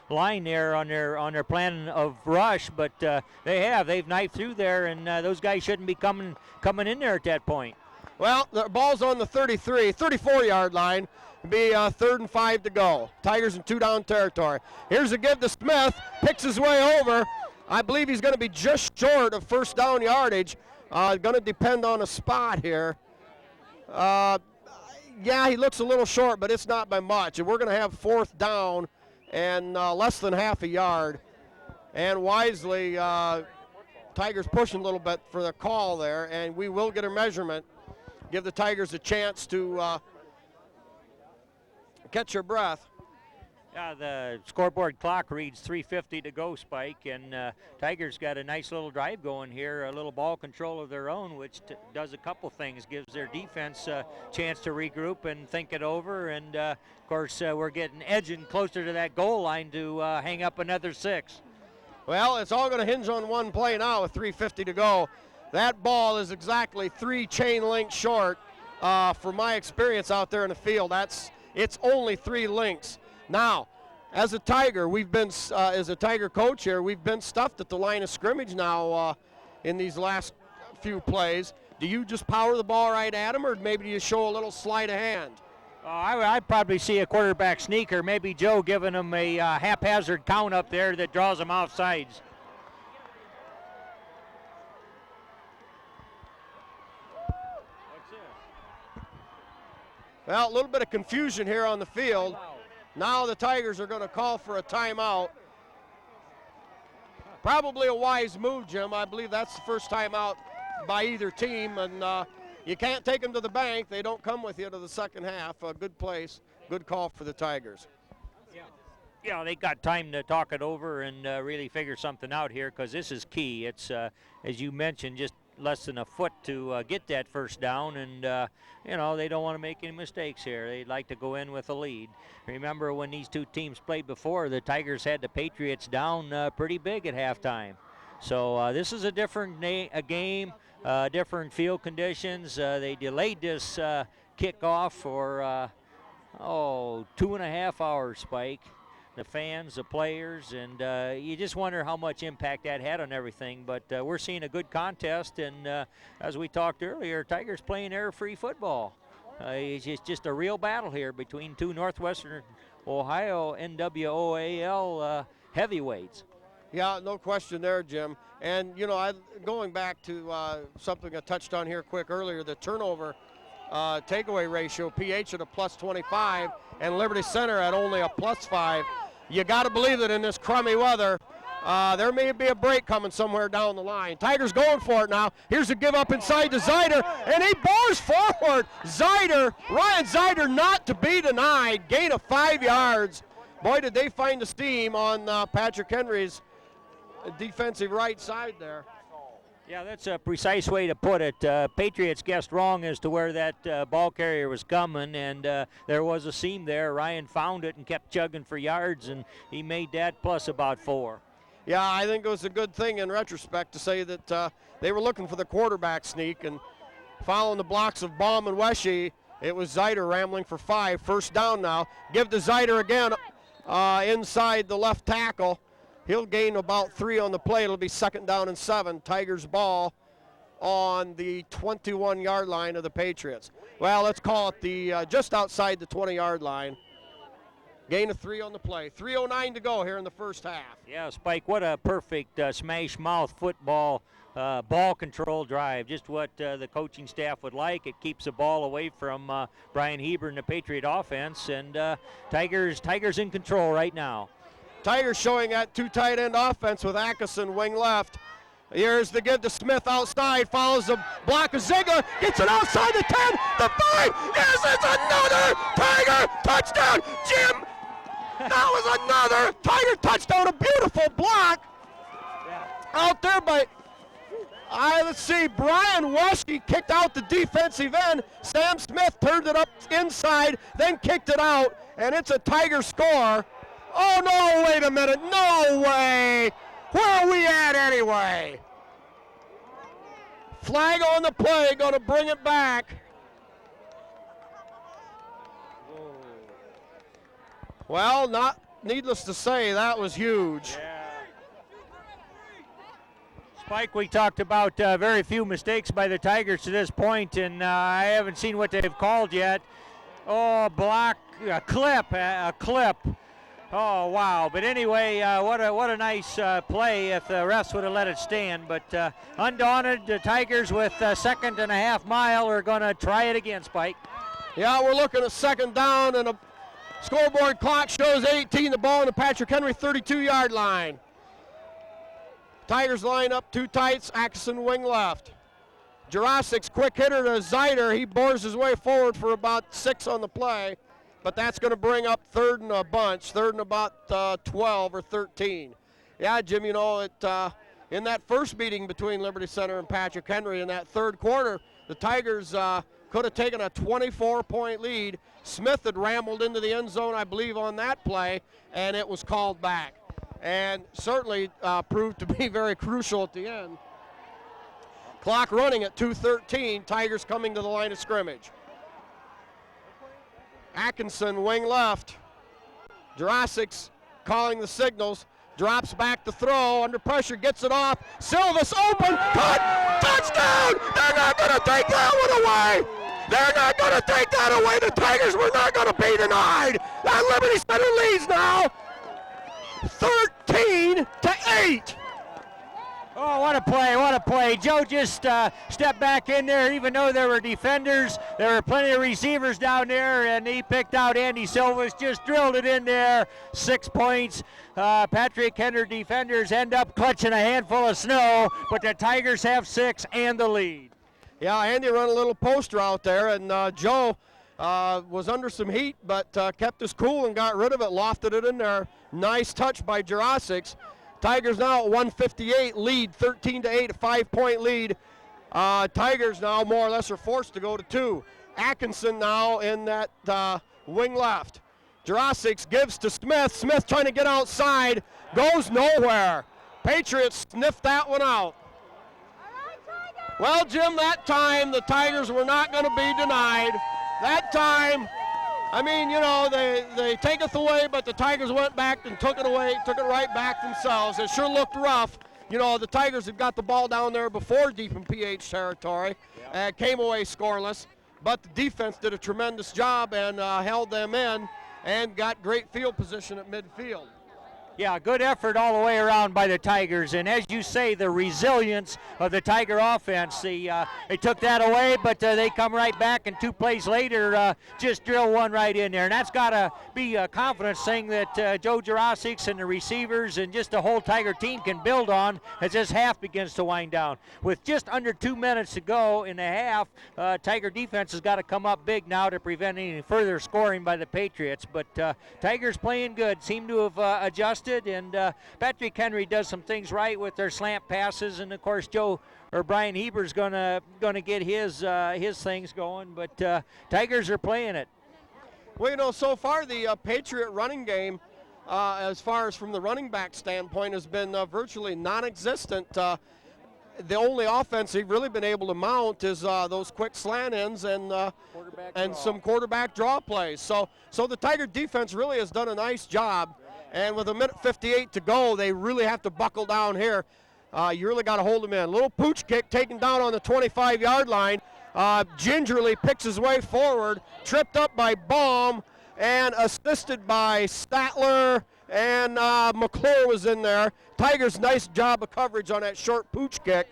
line there on their plan of rush, but they have. They've knifed through there, and those guys shouldn't be coming in there at that point. Well, the ball's on the 34-yard line. It'll be 3rd and 5 to go. Tigers in 2-down territory. Here's a give to Smith. Picks his way over. I believe he's going to be just short of first down yardage. Going to depend on a spot here. Yeah, he looks a little short, but it's not by much. And we're going to have 4th down and less than half a yard. And wisely, Tigers pushing a little bit for the call there, and we will get a measurement. Give the Tigers a chance to catch their breath. Yeah, the scoreboard clock reads 3:50 to go, Spike, and Tigers got a nice little drive going here, a little ball control of their own, which does a couple things, gives their defense a chance to regroup and think it over, and of course we're getting edging closer to that goal line to hang up another 6. Well, it's all going to hinge on one play now with 3:50 to go. That ball is exactly 3 chain links short. From my experience out there in the field, it's only 3 links. Now, as a Tiger, as a Tiger coach here, we've been stuffed at the line of scrimmage now in these last few plays. Do you just power the ball right at him, or maybe do you show a little sleight of hand? I'd probably see a quarterback sneaker, maybe Joe giving him a haphazard count up there that draws him off sides. Well, a little bit of confusion here on the field. Now the Tigers are going to call for a timeout. Probably a wise move, Jim. I believe that's the first timeout by either team, and you can't take them to the bank. They don't come with you to the second half. A good place, good call for the Tigers. Yeah, they got time to talk it over and really figure something out here, because this is key. It's, as you mentioned, just less than a foot to get that first down, and they don't want to make any mistakes here. They'd like to go in with a lead. Remember when these two teams played before, the Tigers had the Patriots down pretty big at halftime. So this is a different game, different field conditions. They delayed this kickoff for 2.5 hours, Spike. the fans, the players, and you just wonder how much impact that had on everything. But we're seeing a good contest, and as we talked earlier, Tigers playing error-free football. It's just a real battle here between two Northwestern Ohio NWOAL heavyweights. Yeah, no question there, Jim. And, you know, going back to something I touched on here quick earlier, the turnover takeaway ratio, PH at a +25 and Liberty Center at only a +5. You got to believe that in this crummy weather, there may be a break coming somewhere down the line. Tigers going for it now. Here's a give up inside to Zeider, and he bores forward. Ryan Zeider not to be denied. Gain of 5 yards. Boy, did they find the steam on Patrick Henry's defensive right side there. Yeah, that's a precise way to put it. Patriots guessed wrong as to where that ball carrier was coming, and there was a seam there. Ryan found it and kept chugging for yards, and he made that plus about 4. Yeah, I think it was a good thing in retrospect to say that they were looking for the quarterback sneak, and following the blocks of Baum and Wesche, it was Zeider rambling for 5. First down now. Give to Zeider again inside the left tackle. He'll gain about 3 on the play. It'll be 2nd down and 7. Tigers ball on the 21-yard line of the Patriots. Well, let's call it the just outside the 20-yard line. Gain of 3 on the play. 3:09 to go here in the first half. Yeah, Spike, what a perfect smash mouth football ball control drive. Just what the coaching staff would like. It keeps the ball away from Brian Heber and the Patriot offense, and Tigers in control right now. Tigers showing that 2 tight end offense with Atkinson wing left. Here's the give to Smith outside, follows the block of Ziegler, gets it outside the 10, the 5, yes, it's another Tiger touchdown, Jim! That was another Tiger touchdown, a beautiful block out there, but let's see, Brian Wesche kicked out the defensive end, Sam Smith turned it up inside, then kicked it out, and it's a Tiger score. Oh, no, wait a minute. No way. Where are we at anyway? Flag on the play. Going to bring it back. Well, not needless to say, that was huge. Yeah. Spike, we talked about very few mistakes by the Tigers to this point, and I haven't seen what they've called yet. Oh, block, a clip. Oh, wow. But anyway, what a nice play if the refs would have let it stand. But undaunted, the Tigers with 2.5 mile are going to try it again, Spike. Yeah, we're looking at 2nd down, and a scoreboard clock shows 18, the ball on the Patrick Henry 32-yard line. Tigers line up 2 tights, Atkinson wing left. Jurasic's quick hitter to Zeider. He bores his way forward for about 6 on the play. But that's going to bring up 3rd and a bunch, 3rd and about 12 or 13. Yeah, Jim, you know, in that first meeting between Liberty Center and Patrick Henry in that 3rd quarter, the Tigers could have taken a 24-point lead. Smith had rambled into the end zone, I believe, on that play, and it was called back. And certainly proved to be very crucial at the end. Clock running at 2:13, Tigers coming to the line of scrimmage. Atkinson, wing left. Jurasic's calling the signals. Drops back to throw. Under pressure, gets it off. Silvas open. Cut. Touchdown. They're not going to take that one away. They're not going to take that away. The Tigers were not going to be denied. That Liberty Center leads now 13-8. Oh, what a play. Joe just stepped back in there, even though there were defenders. There were plenty of receivers down there, and he picked out Andy Silvas, just drilled it in there. 6 points. Patrick Henry defenders end up clutching a handful of snow, but the Tigers have 6 and the lead. Yeah, Andy run a little poster out there, and Joe was under some heat, but kept his cool and got rid of it, lofted it in there. Nice touch by Jurasic's. Tigers now at 158, lead 13-8, a 5-point lead. Tigers now more or less are forced to go to 2. Atkinson now in that wing left. Jurasic's gives to Smith. Smith trying to get outside, goes nowhere. Patriots sniffed that one out. Well, Jim, that time the Tigers were not going to be denied. That time I mean, you know, they take it away, but the Tigers went back and took it away, took it right back themselves. It sure looked rough. You know, the Tigers had got the ball down there before deep in PH territory and came away scoreless, but the defense did a tremendous job and held them in and got great field position at midfield. Yeah, good effort all the way around by the Tigers, and as you say, the resilience of the Tiger offense. They took that away, but they come right back, and 2 plays later, just drill one right in there. And that's got to be a confidence thing that Joe Jurasic and the receivers and just the whole Tiger team can build on as this half begins to wind down. With just under 2 minutes to go in the half, Tiger defense has got to come up big now to prevent any further scoring by the Patriots. But Tigers playing good, seem to have adjusted. And Patrick Henry does some things right with their slant passes, and of course Brian Heber's gonna get his things going. But Tigers are playing it. Well, you know, so far the Patriot running game, as far as from the running back standpoint, has been virtually non-existent. The only offense they've really been able to mount is those quick slant ends and some quarterback draw plays. So the Tiger defense really has done a nice job. And with 1:58 to go, they really have to buckle down here. You really got to hold them in. Little pooch kick taken down on the 25-yard line. Gingerly picks his way forward, tripped up by Baum, and assisted by Statler, and McClure was in there. Tigers, nice job of coverage on that short pooch kick.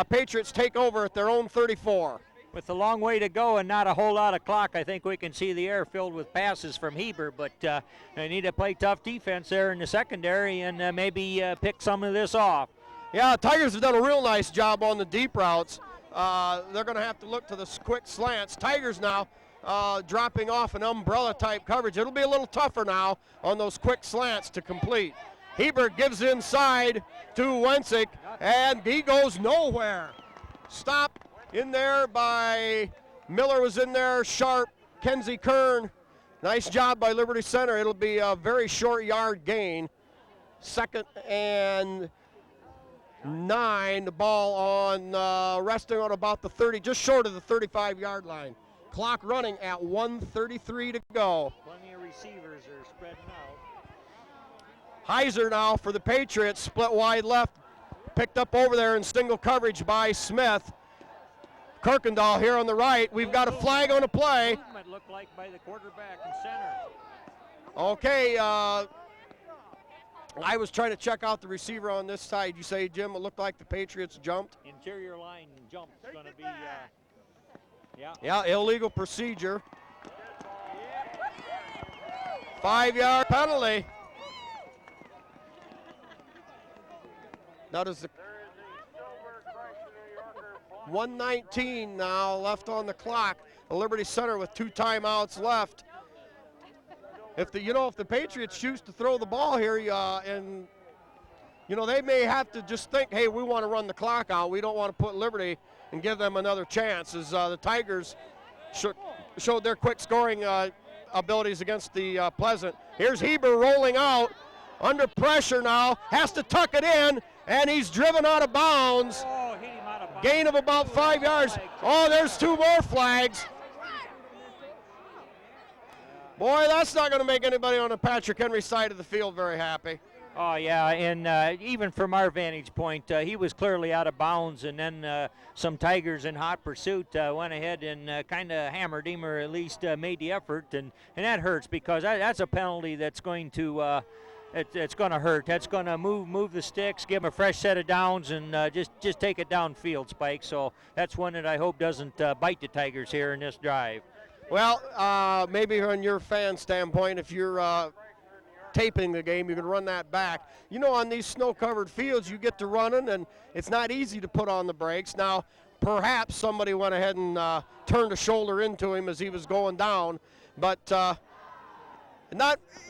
Patriots take over at their own 34. With a long way to go and not a whole lot of clock, I think we can see the air filled with passes from Heber, but they need to play tough defense there in the secondary and maybe pick some of this off. Yeah, Tigers have done a real nice job on the deep routes. They're going to have to look to the quick slants. Tigers now dropping off an umbrella-type coverage. It'll be a little tougher now on those quick slants to complete. Heber gives inside to Wensick, and he goes nowhere. Stop. In there by Miller was in there, Sharp, Kenzie Kern. Nice job by Liberty Center. It'll be a very short yard gain. 2nd and 9. The ball on resting on about the 30, just short of the 35-yard line. Clock running at 1:33 to go. Plenty of receivers are spreading out. Heiser now for the Patriots, split wide left. Picked up over there in single coverage by Smith. Kirkendall here on the right. We've got a flag on a play. Movement looked like by the quarterback and center. Okay, I was trying to check out the receiver on this side. You say, Jim, it looked like the Patriots jumped? Interior line jump is going to be, Yeah, illegal procedure. 5-yard penalty. Now does the 1:19 now left on the clock. The Liberty Center with 2 timeouts left. If the Patriots choose to throw the ball here, and they may have to just think, hey, we want to run the clock out. We don't want to put Liberty and give them another chance. As the Tigers showed their quick scoring abilities against the Pleasant. Here's Heber rolling out under pressure now, has to tuck it in, and he's driven out of bounds. Gain of about 5 yards. Oh, there's 2 more flags. Boy, that's not going to make anybody on the Patrick Henry side of the field very happy. Oh, yeah, and even from our vantage point, he was clearly out of bounds, and then some Tigers in hot pursuit went ahead and kind of hammered him, or at least made the effort, and that hurts because that's a penalty that's going to it's going to hurt. That's going to move the sticks, give them a fresh set of downs, and just take it downfield, Spike. So that's one that I hope doesn't bite the Tigers here in this drive. Well, maybe on your fan standpoint, if you're taping the game, you can run that back. On these snow-covered fields, you get to running, and it's not easy to put on the brakes. Now, perhaps somebody went ahead and turned a shoulder into him as he was going down, but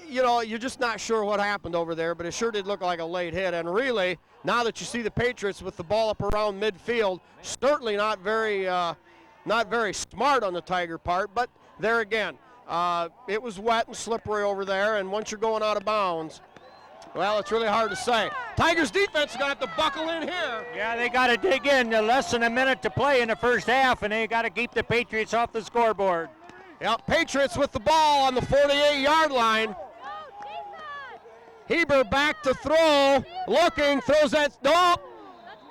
you're just not sure what happened over there, but it sure did look like a late hit. And really, now that you see the Patriots with the ball up around midfield, certainly not very smart on the Tiger part, but there again, it was wet and slippery over there, and once you're going out of bounds, well, it's really hard to say. Tigers defense is going to have to buckle in here. Yeah, they got to dig in. Less than a minute to play in the first half, and they got to keep the Patriots off the scoreboard. Yep, Patriots with the ball on the 48-yard line. Heber back to throw, looking, throws that, nope.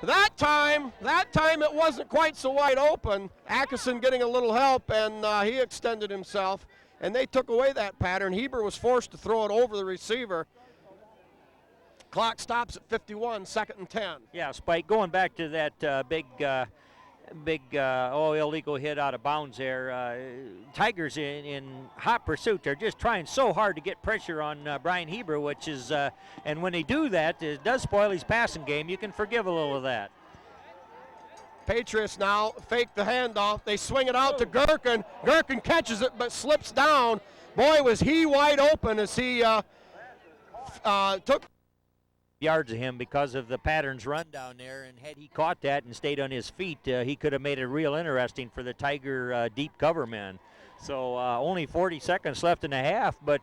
That time it wasn't quite so wide open. Atkinson getting a little help, and he extended himself, and they took away that pattern. Heber was forced to throw it over the receiver. Clock stops at 51, 2nd and 10. Yeah, Spike, going back to that big illegal hit out of bounds there. Tigers in hot pursuit. They're just trying so hard to get pressure on Brian Heber, which is, and when they do that, it does spoil his passing game. You can forgive a little of that. Patriots now fake the handoff. They swing it out to Gherkin. Gherkin catches it but slips down. Boy, was he wide open as he took yards of him because of the patterns run down there, and had he caught that and stayed on his feet, he could have made it real interesting for the Tiger deep cover men. So only 40 seconds left in the half, but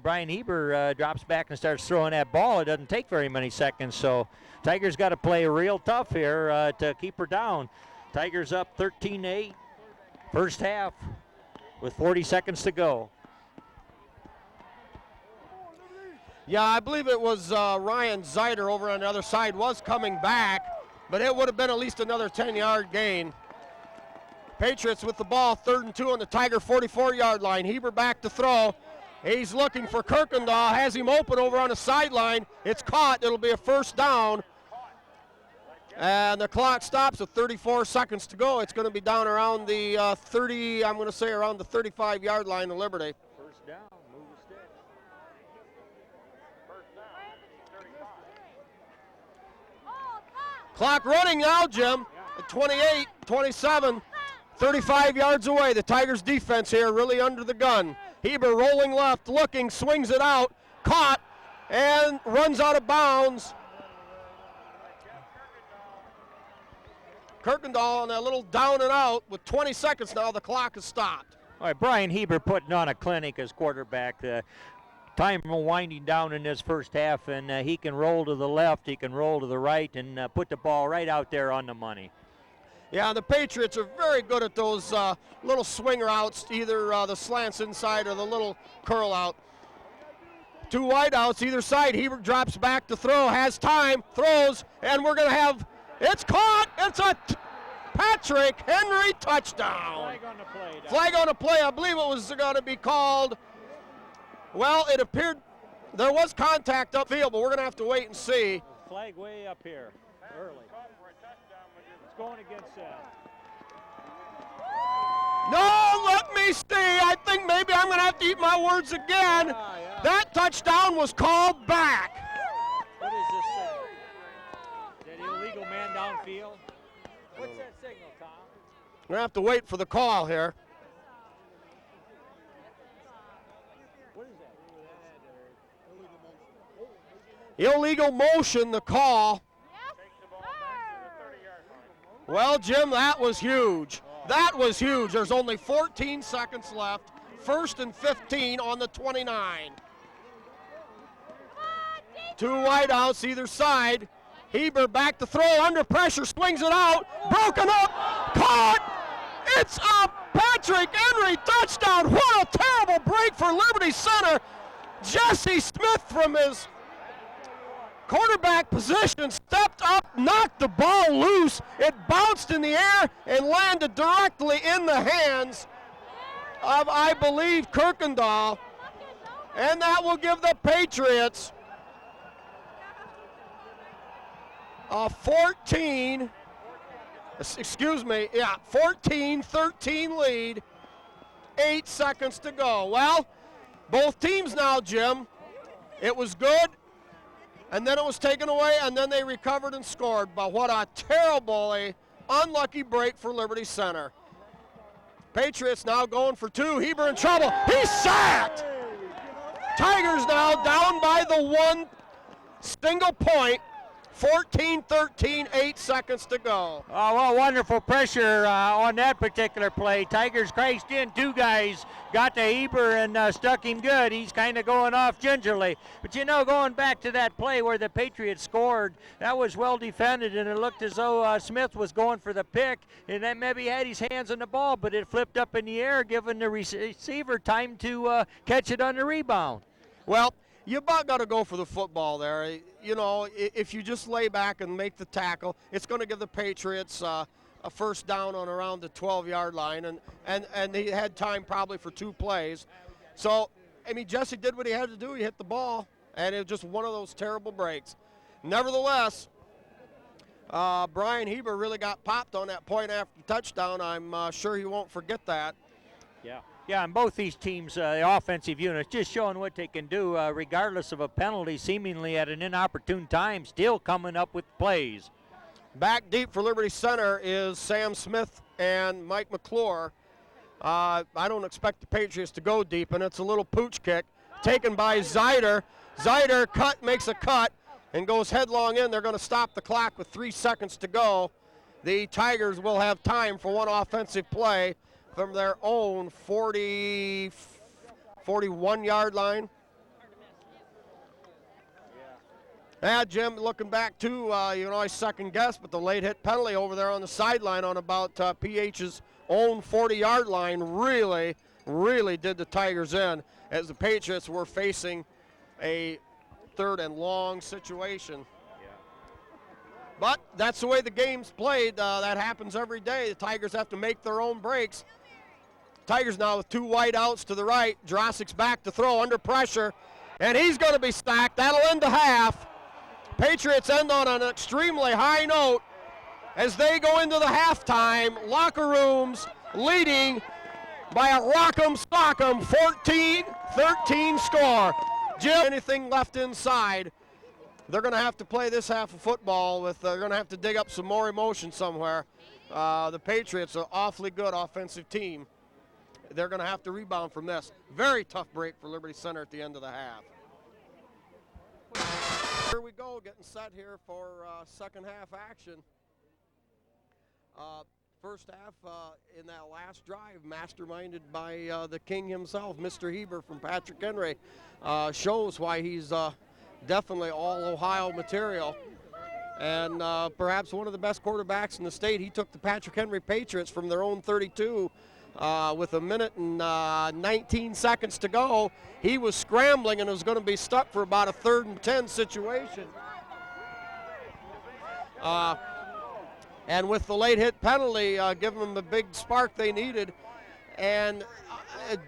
Brian Heber drops back and starts throwing that ball. It doesn't take very many seconds, so Tigers got to play real tough here to keep her down. Tigers up 13-8, first half with 40 seconds to go. Yeah, I believe it was Ryan Zeider over on the other side was coming back, but it would have been at least another 10-yard gain. Patriots with the ball, 3rd and 2 on the Tiger 44-yard line. Heber back to throw. He's looking for Kirkendall, has him open over on the sideline. It's caught, it'll be a first down. And the clock stops at 34 seconds to go. It's going to be down around the around the 35-yard line of Liberty. First down, move the stick. Clock running now, Jim, at 28, 27, 35 yards away. The Tigers defense here really under the gun. Heber rolling left, looking, swings it out, caught, and runs out of bounds. Kirkendall on that little down and out with 20 seconds now. The clock is stopped. All right, Brian Heber putting on a clinic as quarterback. Time winding down in this first half, and he can roll to the left, he can roll to the right, and put the ball right out there on the money. Yeah, the Patriots are very good at those little swing routes, either the slants inside or the little curl out. 2 wide outs either side. Heber drops back to throw, has time, throws, and we're going to have, it's caught. It's a Patrick Henry touchdown. Flag on the play. Flag on the play. I believe it was going to be called. Well, it appeared there was contact upfield, but we're going to have to wait and see. Flag way up here, early. It's going against No, let me see. I think maybe I'm going to have to eat my words again. Yeah. That touchdown was called back. What is this signal? Is that illegal man downfield? What's that signal, Tom? We're going to have to wait for the call here. Illegal motion, the call. Well, Jim, that was huge. That was huge. There's only 14 seconds left. 1st and 15 on the 29. 2 wideouts either side. Heber back to throw, under pressure, swings it out, broken up, caught. It's a Patrick Henry touchdown. What a terrible break for Liberty Center. Jesse Smith from his quarterback position stepped up, knocked the ball loose. It bounced in the air and landed directly in the hands of, I believe, Kirkendall. And that will give the Patriots a 14-13 lead. 8 seconds to go. Well, both teams now, Jim, it was good, and then it was taken away, and then they recovered and scored. But what a terribly unlucky break for Liberty Center. Patriots now going for 2. Heber in trouble. He's sacked. Tigers now down by the 1 single point. 14-13, 8 seconds to go. Oh, well, wonderful pressure on that particular play. Tigers crashed in. Two guys got to Heber and stuck him good. He's kind of going off gingerly. But, you know, going back to that play where the Patriots scored, that was well defended, and it looked as though Smith was going for the pick, and that maybe had his hands on the ball, but it flipped up in the air, giving the receiver time to catch it on the rebound. Well, you about got to go for the football there. You know, if you just lay back and make the tackle, it's going to give the Patriots a first down on around the 12-yard line, and he had time probably for 2 plays. So, I mean, Jesse did what he had to do. He hit the ball, and it was just one of those terrible breaks. Nevertheless, Brian Heber really got popped on that point after touchdown. I'm sure he won't forget that. Yeah, and both these teams, the offensive units, just showing what they can do regardless of a penalty, seemingly at an inopportune time, still coming up with plays. Back deep for Liberty Center is Sam Smith and Mike McClure. I don't expect the Patriots to go deep, and it's a little pooch kick taken by Zeider. Zeider makes a cut and goes headlong in. They're going to stop the clock with 3 seconds to go. The Tigers will have time for one offensive play from their own 41-yard line. Yeah, Jim, looking back too, you know, I second guess, but the late hit penalty over there on the sideline on about PH's own 40-yard line really did the Tigers in, as the Patriots were facing a 3rd and long situation. But that's the way the game's played. That happens every day. The Tigers have to make their own breaks. Tigers now with 2 wide outs to the right. Jurassic's back to throw under pressure, and he's going to be sacked. That'll end the half. Patriots end on an extremely high note as they go into the halftime. Locker rooms leading by a rock'em sock'em 14-13 score. Jim, anything left inside? They're going to have to play this half of football with, they're going to have to dig up some more emotion somewhere. The Patriots are an awfully good offensive team. They're going to have to rebound from this. Very tough break for Liberty Center at the end of the half. Here we go, getting set here for second half action. First half in that last drive, masterminded by the king himself, Mr. Heber from Patrick Henry, shows why he's definitely all Ohio material, and perhaps one of the best quarterbacks in the state. He took the Patrick Henry Patriots from their own 32 with 1 minute and 19 seconds to go. He was scrambling and was going to be stuck for about a 3rd and 10 situation. And with the late hit penalty, giving them the big spark they needed, and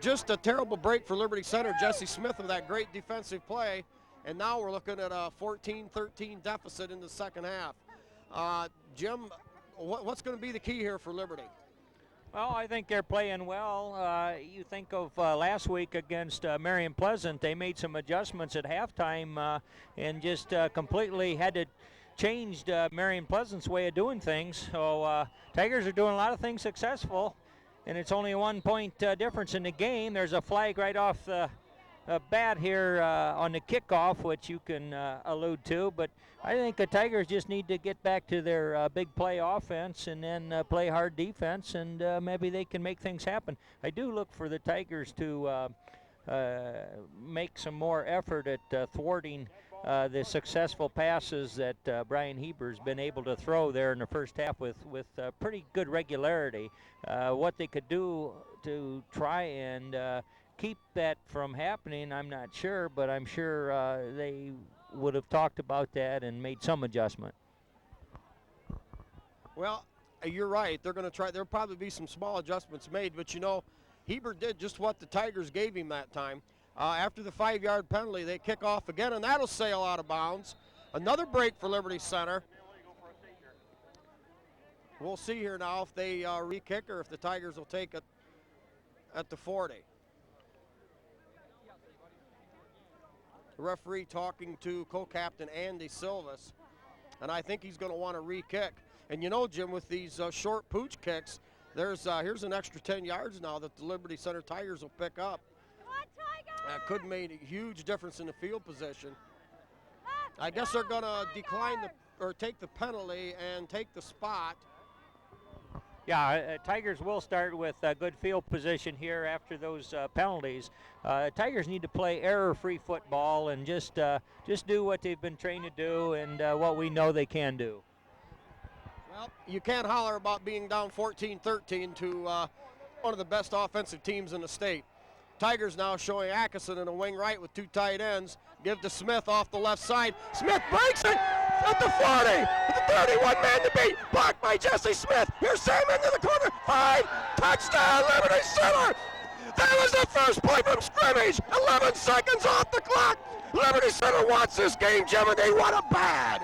just a terrible break for Liberty Center. Jesse Smith with that great defensive play. And now we're looking at a 14-13 deficit in the second half. Jim, what's going to be the key here for Liberty? Well, I think they're playing well. You think of last week against Marion Pleasant, they made some adjustments at halftime and just completely had to change Marion Pleasant's way of doing things. So Tigers are doing a lot of things successful, and it's only a 1-point difference in the game. There's a flag right off the bat here on the kickoff, which you can allude to, but I think the Tigers just need to get back to their big play offense and then play hard defense, and maybe they can make things happen. I do look for the Tigers to make some more effort at thwarting the successful passes that Brian Heber's been able to throw there in the first half with pretty good regularity. What they could do to try and keep that from happening, I'm not sure, but I'm sure they would have talked about that and made some adjustment. Well, you're right. They're going to try. There'll probably be some small adjustments made, but you know, Heber did just what the Tigers gave him that time. After the 5-yard penalty, they kick off again, and that'll sail out of bounds. Another break for Liberty Center. We'll see here now if they re-kick or if the Tigers will take it at the 40. The referee talking to co-captain Andy Silvas, and I think he's going to want to re-kick. And you know, Jim, with these short pooch kicks, here's an extra 10 yards now that the Liberty Center Tigers will pick up. Could make a huge difference in the field position. I guess they're going to decline or take the penalty and take the spot. Yeah, Tigers will start with good field position here after those penalties. Tigers need to play error-free football and just do what they've been trained to do and what we know they can do. Well, you can't holler about being down 14-13 to one of the best offensive teams in the state. Tigers now showing Atkinson in a wing right with two tight ends. Give to Smith off the left side. Smith breaks it at the 40. The 31 man to beat. Blocked by Jesse Smith. Here's Sam into the corner. 5. Touchdown, Liberty Center. That was the first play from scrimmage. 11 seconds off the clock. Liberty Center wants this game, Jim, and they want it bad.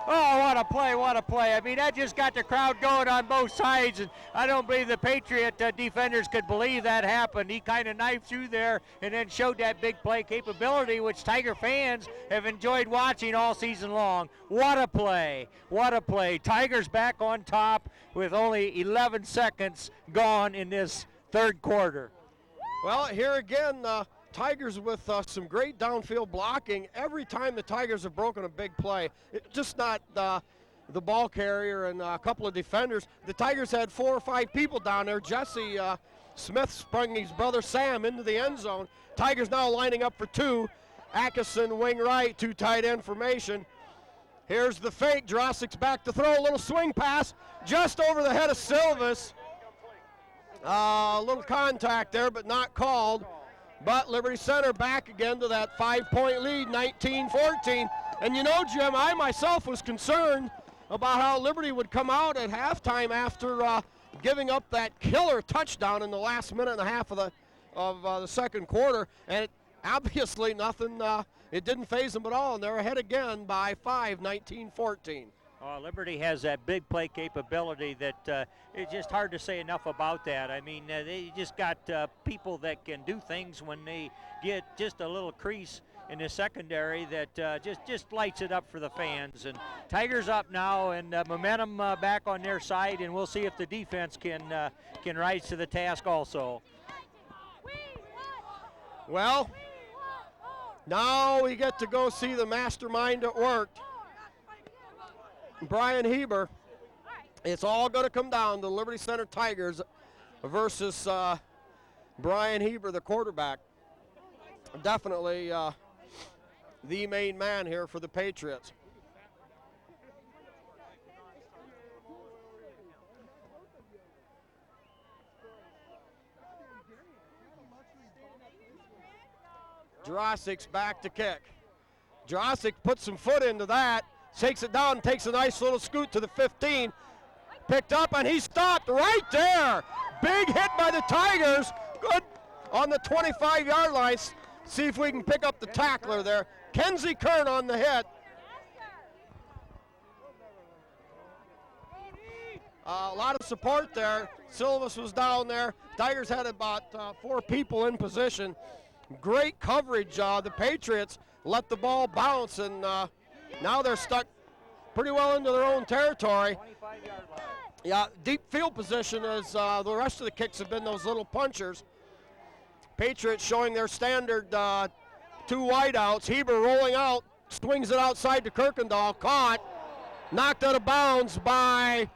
Oh, what a play, what a play. I mean, that just got the crowd going on both sides, and I don't believe the Patriot defenders could believe that happened. He kind of knifed through there and then showed that big play capability, which Tiger fans have enjoyed watching all season long. What a play, what a play. Tigers back on top with only 11 seconds gone in this third quarter. Well, here again, Tigers with some great downfield blocking. Every time the Tigers have broken a big play, it's just not the ball carrier and a couple of defenders. The Tigers had 4 or 5 people down there. Jesse Smith sprung his brother Sam into the end zone. Tigers now lining up for 2. Atkinson wing right, 2 tight end formation. Here's the fake. Drosik's back to throw. A little swing pass just over the head of Silvis. A little contact there, but not called. But Liberty Center back again to that 5-point lead, 19-14. And you know, Jim, I myself was concerned about how Liberty would come out at halftime after giving up that killer touchdown in the last minute and a half of the second quarter. And obviously nothing, it didn't faze them at all. And they're ahead again by 5, 19-14. Liberty has that big play capability that it's just hard to say enough about that. I mean, they just got people that can do things when they get just a little crease in the secondary that just lights it up for the fans. And Tigers up now, and momentum back on their side, and we'll see if the defense can rise to the task also. Well, now we get to go see the mastermind at work. Brian Heber. It's all going to come down to Liberty Center Tigers versus Brian Heber, the quarterback. Definitely the main man here for the Patriots. Drosik's back to kick. Drosik puts some foot into that. Takes it down, takes a nice little scoot to the 15. Picked up, and he stopped right there. Big hit by the Tigers. Good on the 25-yard line. See if we can pick up the tackler there. Kenzie Kern on the hit. A lot of support there. Silvis was down there. Tigers had about 4 people in position. Great coverage. The Patriots let the ball bounce, and now they're stuck pretty well into their own territory. 25-yard line. Yeah, deep field position as the rest of the kicks have been those little punchers. Patriots showing their standard 2 wideouts. Heber rolling out, swings it outside to Kirkendall. Caught, knocked out of bounds by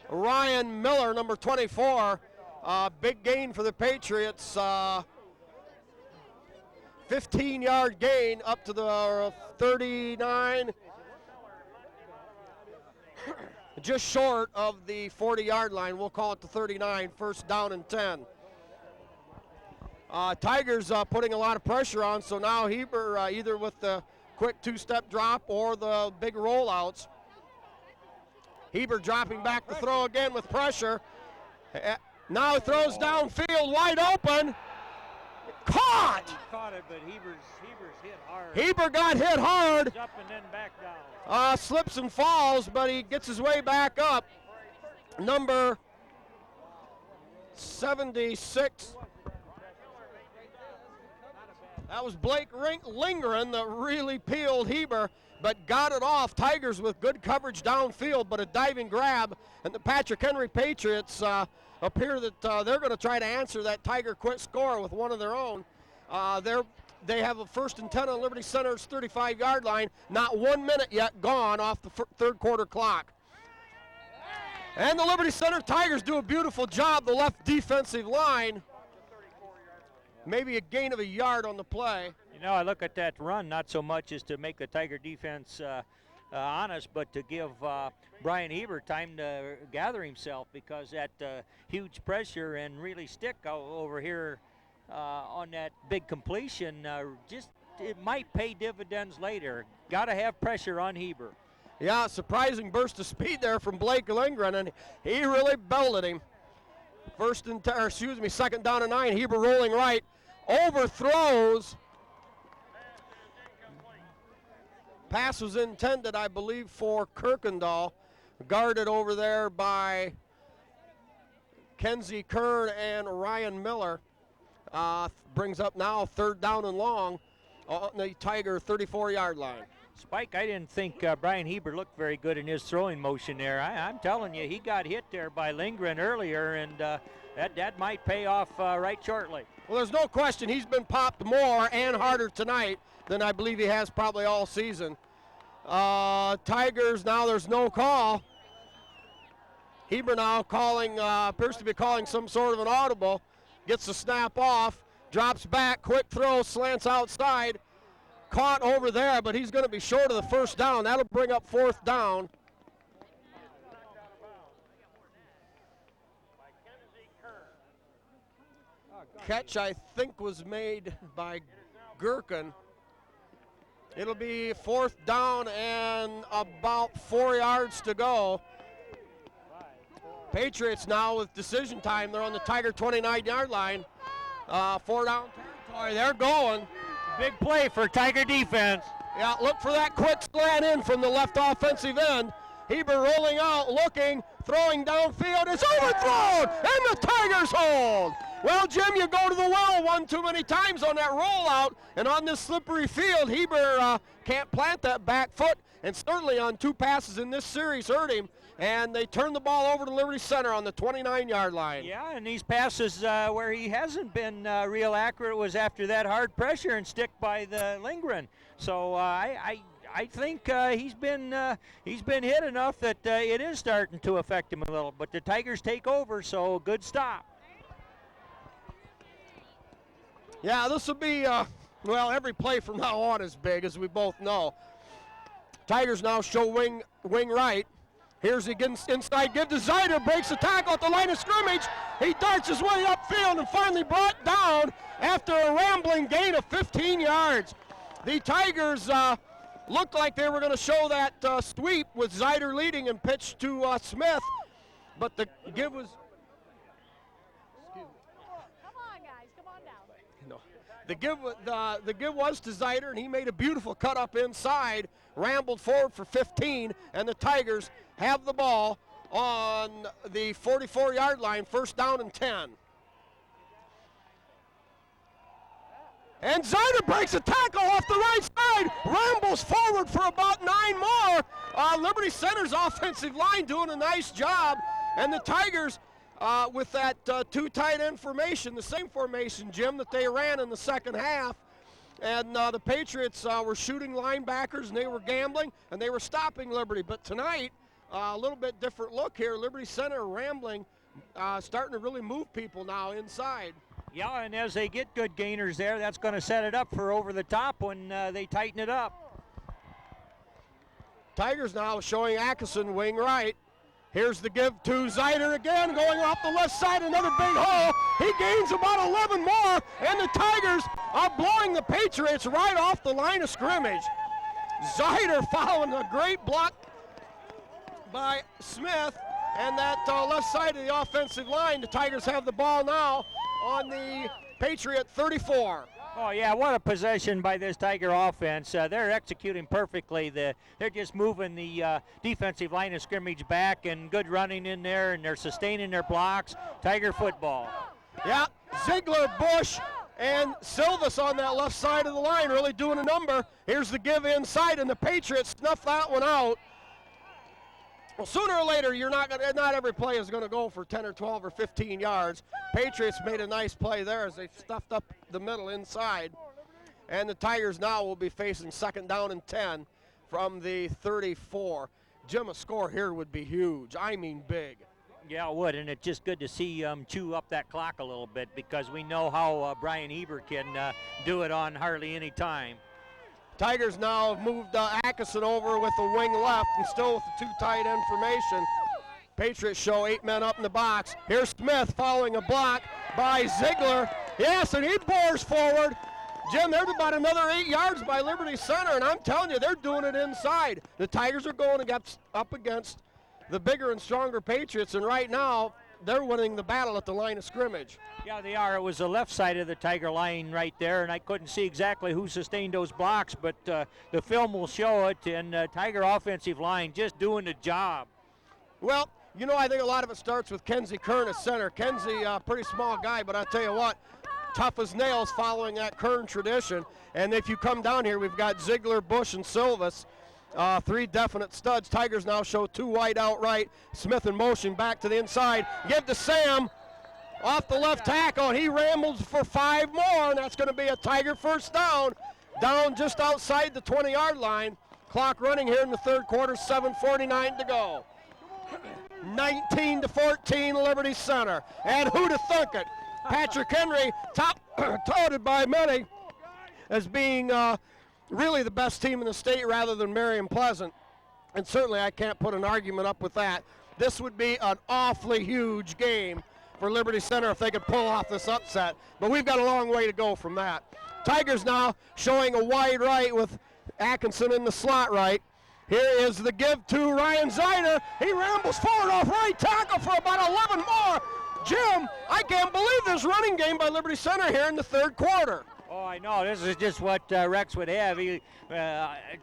Ryan Miller, number 24. Big gain for the Patriots. 15-yard gain up to the 39. Just short of the 40-yard line. We'll call it the 39, first down and 10. Tigers putting a lot of pressure on, so now Heber either with the quick 2-step drop or the big rollouts. Heber dropping back to throw again with pressure. Now he throws downfield, wide open. Caught! He caught it, but Heber's hit hard. Heber got hit hard. He's up and then back down. Slips and falls, but he gets his way back up. Number 76. That was Blake Lingren that really peeled Heber, but got it off. Tigers with good coverage downfield, but a diving grab, and the Patrick Henry Patriots appear that they're going to try to answer that Tiger quick score with one of their own. they have a 1st and 10 on Liberty Center's 35-yard line. Not 1 minute yet gone off the third quarter clock. And the Liberty Center Tigers do a beautiful job. The left defensive line, maybe a gain of a yard on the play. You know, I look at that run not so much as to make the Tiger defense honest, but to give Brian Heber time to gather himself, because that huge pressure and really stick over here on that big completion, it might pay dividends later. Got to have pressure on Heber. Yeah, surprising burst of speed there from Blake Lindgren, and he really belted him. 2nd down and 9. Heber rolling right, overthrows. Pass was intended, I believe, for Kirkendall, guarded over there by Kenzie Kern and Ryan Miller. Brings up now 3rd down and long on the Tiger 34-yard line. Spike, I didn't think Brian Heber looked very good in his throwing motion there. I'm telling you, he got hit there by Lindgren earlier, and that might pay off right shortly. Well, there's no question he's been popped more and harder tonight than I believe he has probably all season. Tigers, now there's no call. Heber now appears to be calling some sort of an audible. Gets the snap off, drops back, quick throw, slants outside. Caught over there, but he's going to be short of the 1st down. That'll bring up 4th down. Catch, I think, was made by Gherkin. It'll be 4th down and about 4 yards to go. Patriots now with decision time. They're on the Tiger 29-yard line. 4 down territory. They're going. Big play for Tiger defense. Yeah, look for that quick slant in from the left offensive end. Heber rolling out, looking, throwing downfield. It's overthrown, and the Tigers hold. Well, Jim, you go to the well one too many times on that rollout, and on this slippery field, Heber can't plant that back foot, and certainly on 2 passes in this series hurt him, and they turn the ball over to Liberty Center on the 29-yard line. Yeah, and these passes where he hasn't been real accurate was after that hard pressure and stick by the Lindgren. So I think he's been hit enough that it is starting to affect him a little. But the Tigers take over, so good stop. Yeah, this will be, well, every play from now on is big, as we both know. Tigers now show wing right. Here's he gets inside, give to Zeider, breaks the tackle at the line of scrimmage. He darts his way upfield and finally brought down after a rambling gain of 15 yards. The Tigers looked like they were going to show that sweep with Zeider leading and pitch to Smith, but the give was... The give was to Zeider, and he made a beautiful cut up inside, rambled forward for 15, and the Tigers have the ball on the 44-yard line, 1st down and 10. And Zeider breaks a tackle off the right side, rambles forward for about 9 more. Liberty Center's offensive line doing a nice job, and the Tigers with that 2 tight end formation, the same formation, Jim, that they ran in the second half. And the Patriots were shooting linebackers, and they were gambling, and they were stopping Liberty. But tonight, a little bit different look here. Liberty Center rambling, starting to really move people now inside. Yeah, and as they get good gainers there, that's going to set it up for over the top when they tighten it up. Tigers now showing Atkinson wing right. Here's the give to Zeider again, going off the left side, another big hole. He gains about 11 more, and the Tigers are blowing the Patriots right off the line of scrimmage. Zeider following a great block by Smith, and that left side of the offensive line. The Tigers have the ball now on the Patriot 34. Oh, yeah, what a possession by this Tiger offense. They're executing perfectly. They're just moving the defensive line of scrimmage back, and good running in there, and they're sustaining their blocks. Tiger football. Yeah, Ziegler, Bush, and Silvas on that left side of the line really doing a number. Here's the give inside, and the Patriots snuff that one out. Well, sooner or later, not every play is going to go for 10 or 12 or 15 yards. Patriots made a nice play there as they stuffed up the middle inside. And the Tigers now will be facing 2nd down and 10 from the 34. Jim, a score here would be huge. I mean big. Yeah, it would, and it's just good to see chew up that clock a little bit, because we know how Brian Eber can do it on hardly any time. Tigers now have moved Atkinson over with the wing left and still with the 2 tight end formation. Patriots show 8 men up in the box. Here's Smith following a block by Ziegler. Yes, and he bores forward. Jim, there's about another 8 yards by Liberty Center, and I'm telling you, they're doing it inside. The Tigers are going up against the bigger and stronger Patriots, and right now they're winning the battle at the line of scrimmage. Yeah, they are. It was the left side of the Tiger line right there, and I couldn't see exactly who sustained those blocks, but the film will show it, and Tiger offensive line just doing the job. Well, you know, I think a lot of it starts with Kenzie Kern at center. Kenzie, pretty small guy, but I'll tell you what, tough as nails following that Kern tradition. And if you come down here, we've got Ziegler, Bush, and Silvis. 3 definite studs. Tigers now show 2 wide out right. Smith in motion back to the inside. Give to Sam off the left tackle, and he rambles for 5 more, and that's going to be a Tiger first down. Down just outside the 20-yard line. Clock running here in the 3rd quarter, 7:49 to go. 19-14 Liberty Center. And who to thunk it? Patrick Henry, touted by many as being really the best team in the state rather than Marion Pleasant. And certainly I can't put an argument up with that. This would be an awfully huge game for Liberty Center if they could pull off this upset. But we've got a long way to go from that. Tigers now showing a wide right with Atkinson in the slot right. Here is the give to Ryan Zeider. He rambles forward off right tackle for about 11 more. Jim, I can't believe this running game by Liberty Center here in the 3rd quarter. Oh, I know. This is just what Rex would have.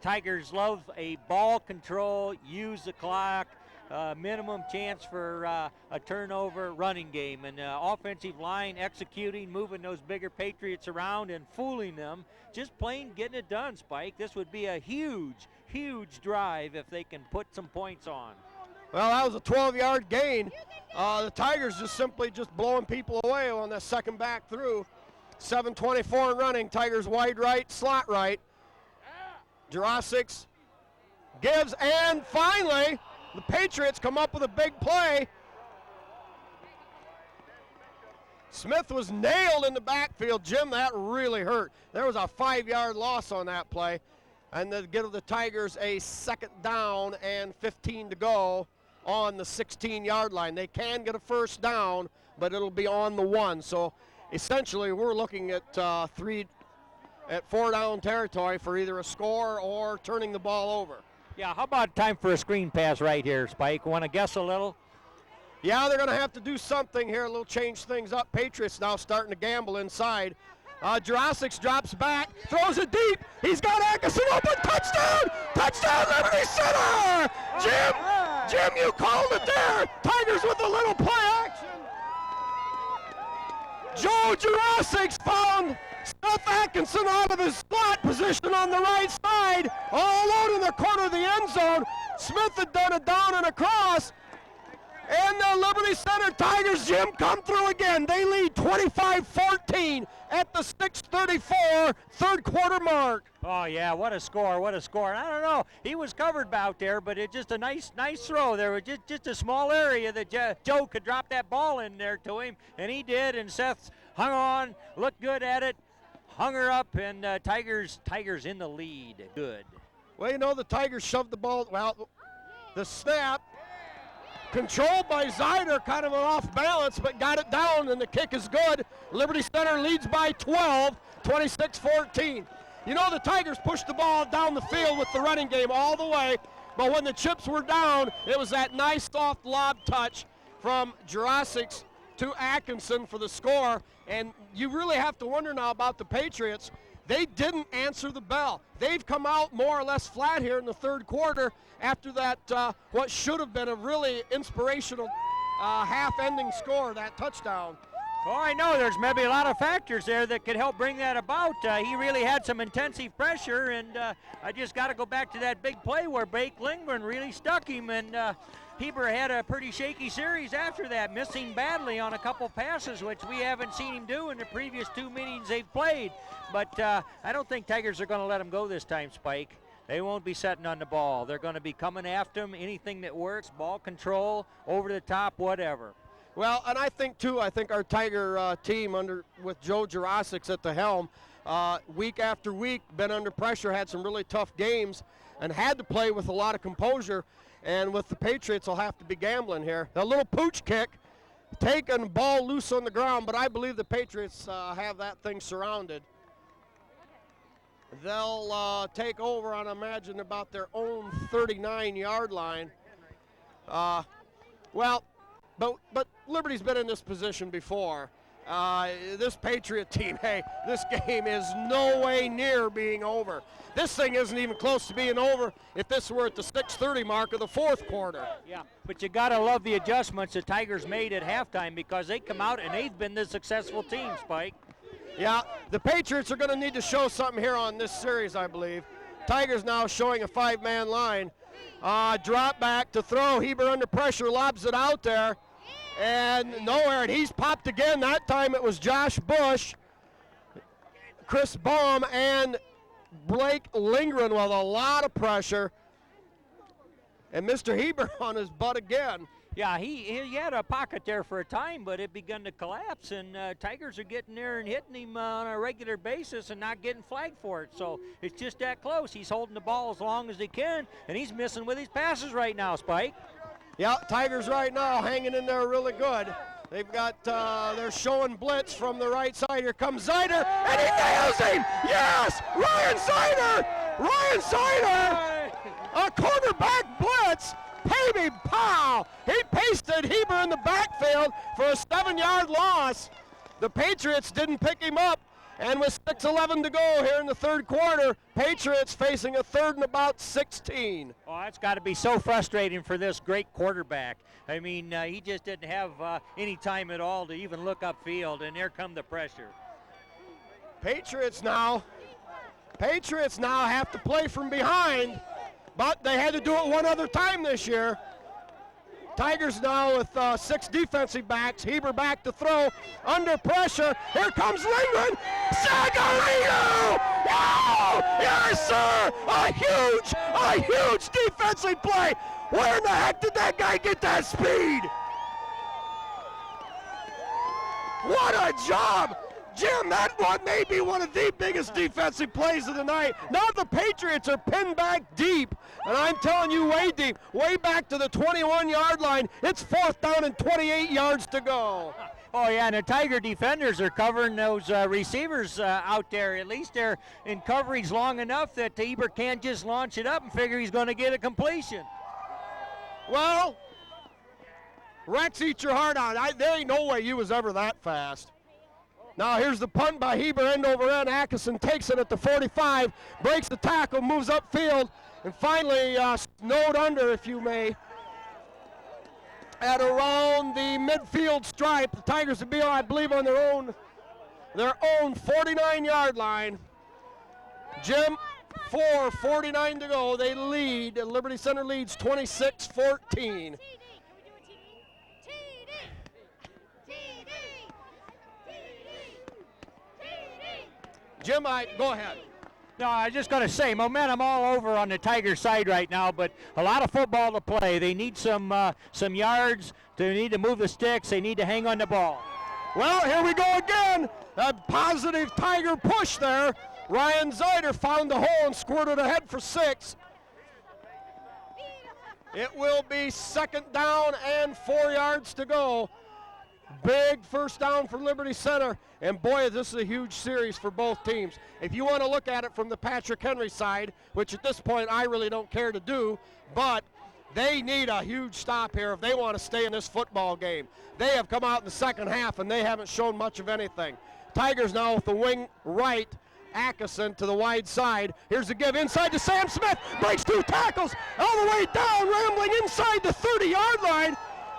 Tigers love a ball control, use the clock, minimum chance for a turnover running game. And offensive line executing, moving those bigger Patriots around and fooling them. Just plain getting it done, Spike. This would be a huge, huge drive if they can put some points on. Well, that was a 12-yard gain. The Tigers just simply blowing people away on that second back through. 7:24 and running. Tigers wide right, slot right. Jurasics gives, and finally, the Patriots come up with a big play. Smith was nailed in the backfield. Jim, that really hurt. There was a 5-yard loss on that play. And they give the Tigers a 2nd down and 15 to go on the 16-yard line. They can get a first down, but it'll be on the 1. So essentially we're looking at 4-down territory for either a score or turning the ball over. Yeah, how about time for a screen pass right here, Spike? Want to guess a little? Yeah, they're going to have to do something here, a little change things up. Patriots now starting to gamble inside. Jurasics drops back, throws it deep. He's got Atkinson open. Touchdown! Touchdown, Liberty Center! Jim, you called it there. Tigers with a little play action. Joe Jurasics found Seth Atkinson out of his slot position on the right side, all alone in the corner of the end zone. Smith had done a down and across. And the Liberty Center Tigers, Jim, come through again. They lead 25-14 at the 6:34 3rd quarter mark. Oh, yeah, what a score, what a score. I don't know, he was covered out there, but it's just a nice throw. There was just a small area that Joe could drop that ball in there to him, and he did, and Seth hung on, looked good at it, hung her up, and Tigers in the lead. Good. Well, you know, the Tigers shoved the ball, well, the snap, controlled by Zeider, kind of off balance, but got it down, and the kick is good. Liberty Center leads by 12, 26-14. You know, the Tigers pushed the ball down the field with the running game all the way, but when the chips were down, it was that nice soft lob touch from Jurasics to Atkinson for the score, and you really have to wonder now about the Patriots. They didn't answer the bell. They've come out more or less flat here in the 3rd quarter after that, what should have been a really inspirational half-ending score, that touchdown. Oh, I know. There's maybe a lot of factors there that could help bring that about. He really had some intensive pressure, and I just got to go back to that big play where Blake Lindgren really stuck him, and Heber had a pretty shaky series after that, missing badly on a couple passes, which we haven't seen him do in the previous 2 meetings they've played. But I don't think Tigers are going to let him go this time, Spike. They won't be setting on the ball. They're going to be coming after him, anything that works, ball control, over the top, whatever. Well, and I think our Tiger team with Joe Jurasic at the helm, week after week, been under pressure, had some really tough games, and had to play with a lot of composure. And with the Patriots, they'll have to be gambling here. A little pooch kick, taking the ball loose on the ground, but I believe the Patriots have that thing surrounded. They'll take over on, I imagine, about their own 39-yard line. But Liberty's been in this position before. This Patriot team, hey, this game is no way near being over. This thing isn't even close to being over if this were at the 6:30 mark of the fourth quarter. Yeah, but you got to love the adjustments the Tigers made at halftime, because they come out and they've been the successful team, Spike. Yeah, the Patriots are going to need to show something here on this series, I believe. Tigers now showing a 5-man line. Drop back to throw. Heber under pressure, lobs it out there. And nowhere, and he's popped again. That time it was Josh Bush, Chris Baum, and Blake Lindgren with a lot of pressure. And Mr. Heber on his butt again. Yeah, he had a pocket there for a time, but it begun to collapse, and Tigers are getting there and hitting him on a regular basis and not getting flagged for it. So it's just that close. He's holding the ball as long as he can, and he's missing with his passes right now, Spike. Yeah, Tigers right now hanging in there really good. They've got, they're showing blitz from the right side. Here comes Zider, and he nails him! Yes! Ryan Zider! Ryan Zider! A quarterback blitz! Baby pow! He pasted Heber in the backfield for a 7-yard loss. The Patriots didn't pick him up, and with 6:11 to go here in the third quarter, Patriots facing a 3rd and about 16. Oh, that's got to be so frustrating for this great quarterback. I mean, he just didn't have any time at all to even look upfield, and there come the pressure. Patriots now have to play from behind, but they had to do it one other time this year. Tigers now with 6 defensive backs. Heber back to throw, under pressure. Here comes Lindgren. Sagarino! Wow! Yes, sir! A huge defensive play. Where in the heck did that guy get that speed? What a job! Jim, that one may be one of the biggest defensive plays of the night. Now the Patriots are pinned back deep, and I'm telling you, way deep, way back to the 21-yard line. It's 4th down and 28 yards to go. Oh, yeah, and the Tiger defenders are covering those receivers out there. At least they're in coverage long enough that Heber can't just launch it up and figure he's going to get a completion. Well, Rex, eat your heart out. There ain't no way you was ever that fast. Now here's the punt by Heber, end over end. Atkinson takes it at the 45, breaks the tackle, moves upfield, and finally snowed under, if you may, at around the midfield stripe. The Tigers would be, I believe, on their own 49-yard line. Jim, 4:49 to go. They lead. Liberty Center leads 26-14. Jim, go ahead. No, I was just going to say, momentum all over on the Tiger side right now, but a lot of football to play. They need some yards. They need to move the sticks. They need to hang on the ball. Well, here we go again. A positive Tiger push there. Ryan Zider found the hole and squirted ahead for 6. It will be 2nd down and 4 yards to go. Big first down for Liberty Center. And boy, this is a huge series for both teams. If you want to look at it from the Patrick Henry side, which at this point I really don't care to do, but they need a huge stop here if they want to stay in this football game. They have come out in the second half and they haven't shown much of anything. Tigers now with the wing right, Atkinson to the wide side. Here's the give inside to Sam Smith. Breaks 2 tackles all the way down, rambling inside the 30-yard line.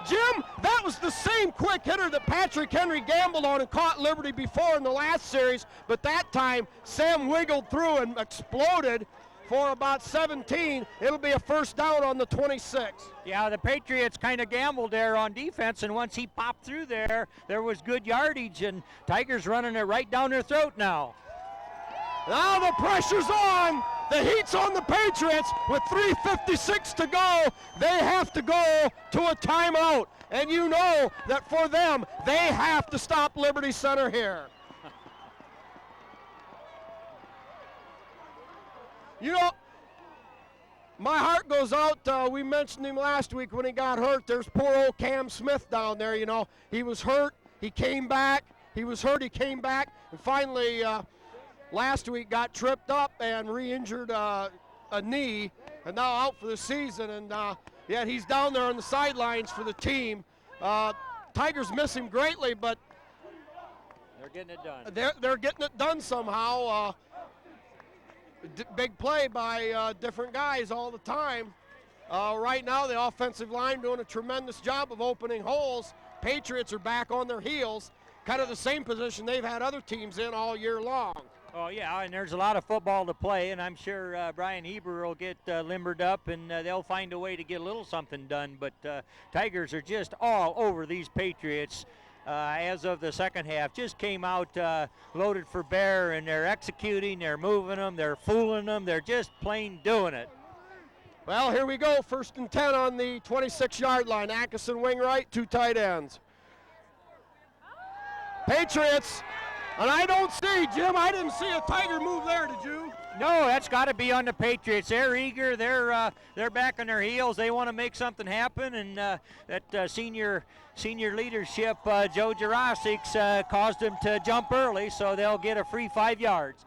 Jim, that was the same quick hitter that Patrick Henry gambled on and caught Liberty before in the last series, but that time Sam wiggled through and exploded for about 17. It'll be a first down on the 26. Yeah, the Patriots kind of gambled there on defense, and once he popped through there was good yardage, and Tigers running it right down their throat now. Now the pressure's on. The heat's on the Patriots with 3:56 to go. They have to go to a timeout. And you know that for them, they have to stop Liberty Center here. You know, my heart goes out. We mentioned him last week when he got hurt. There's poor old Cam Smith down there, you know. He was hurt. He came back. He was hurt. He came back. And finally, last week got tripped up and re-injured a knee, and now out for the season. And yet he's down there on the sidelines for the team. Tigers miss him greatly, but they're getting it done. They're getting it done somehow. Big play by different guys all the time. Right now, the offensive line doing a tremendous job of opening holes. Patriots are back on their heels, kind of the same position they've had other teams in all year long. Oh, yeah, and there's a lot of football to play, and I'm sure Brian Heber will get limbered up, and they'll find a way to get a little something done. But Tigers are just all over these Patriots as of the second half. Just came out loaded for bear, and they're executing, they're moving them, they're fooling them, they're just plain doing it. Well, here we go, 1st and 10 on the 26-yard line. Atkinson wing right, 2 tight ends. Patriots. And I don't see, Jim, I didn't see a Tiger move there, did you? No, that's got to be on the Patriots. They're eager. They're back on their heels. They want to make something happen, and that senior leadership, Joe Jurasik, caused them to jump early, so they'll get a free 5 yards.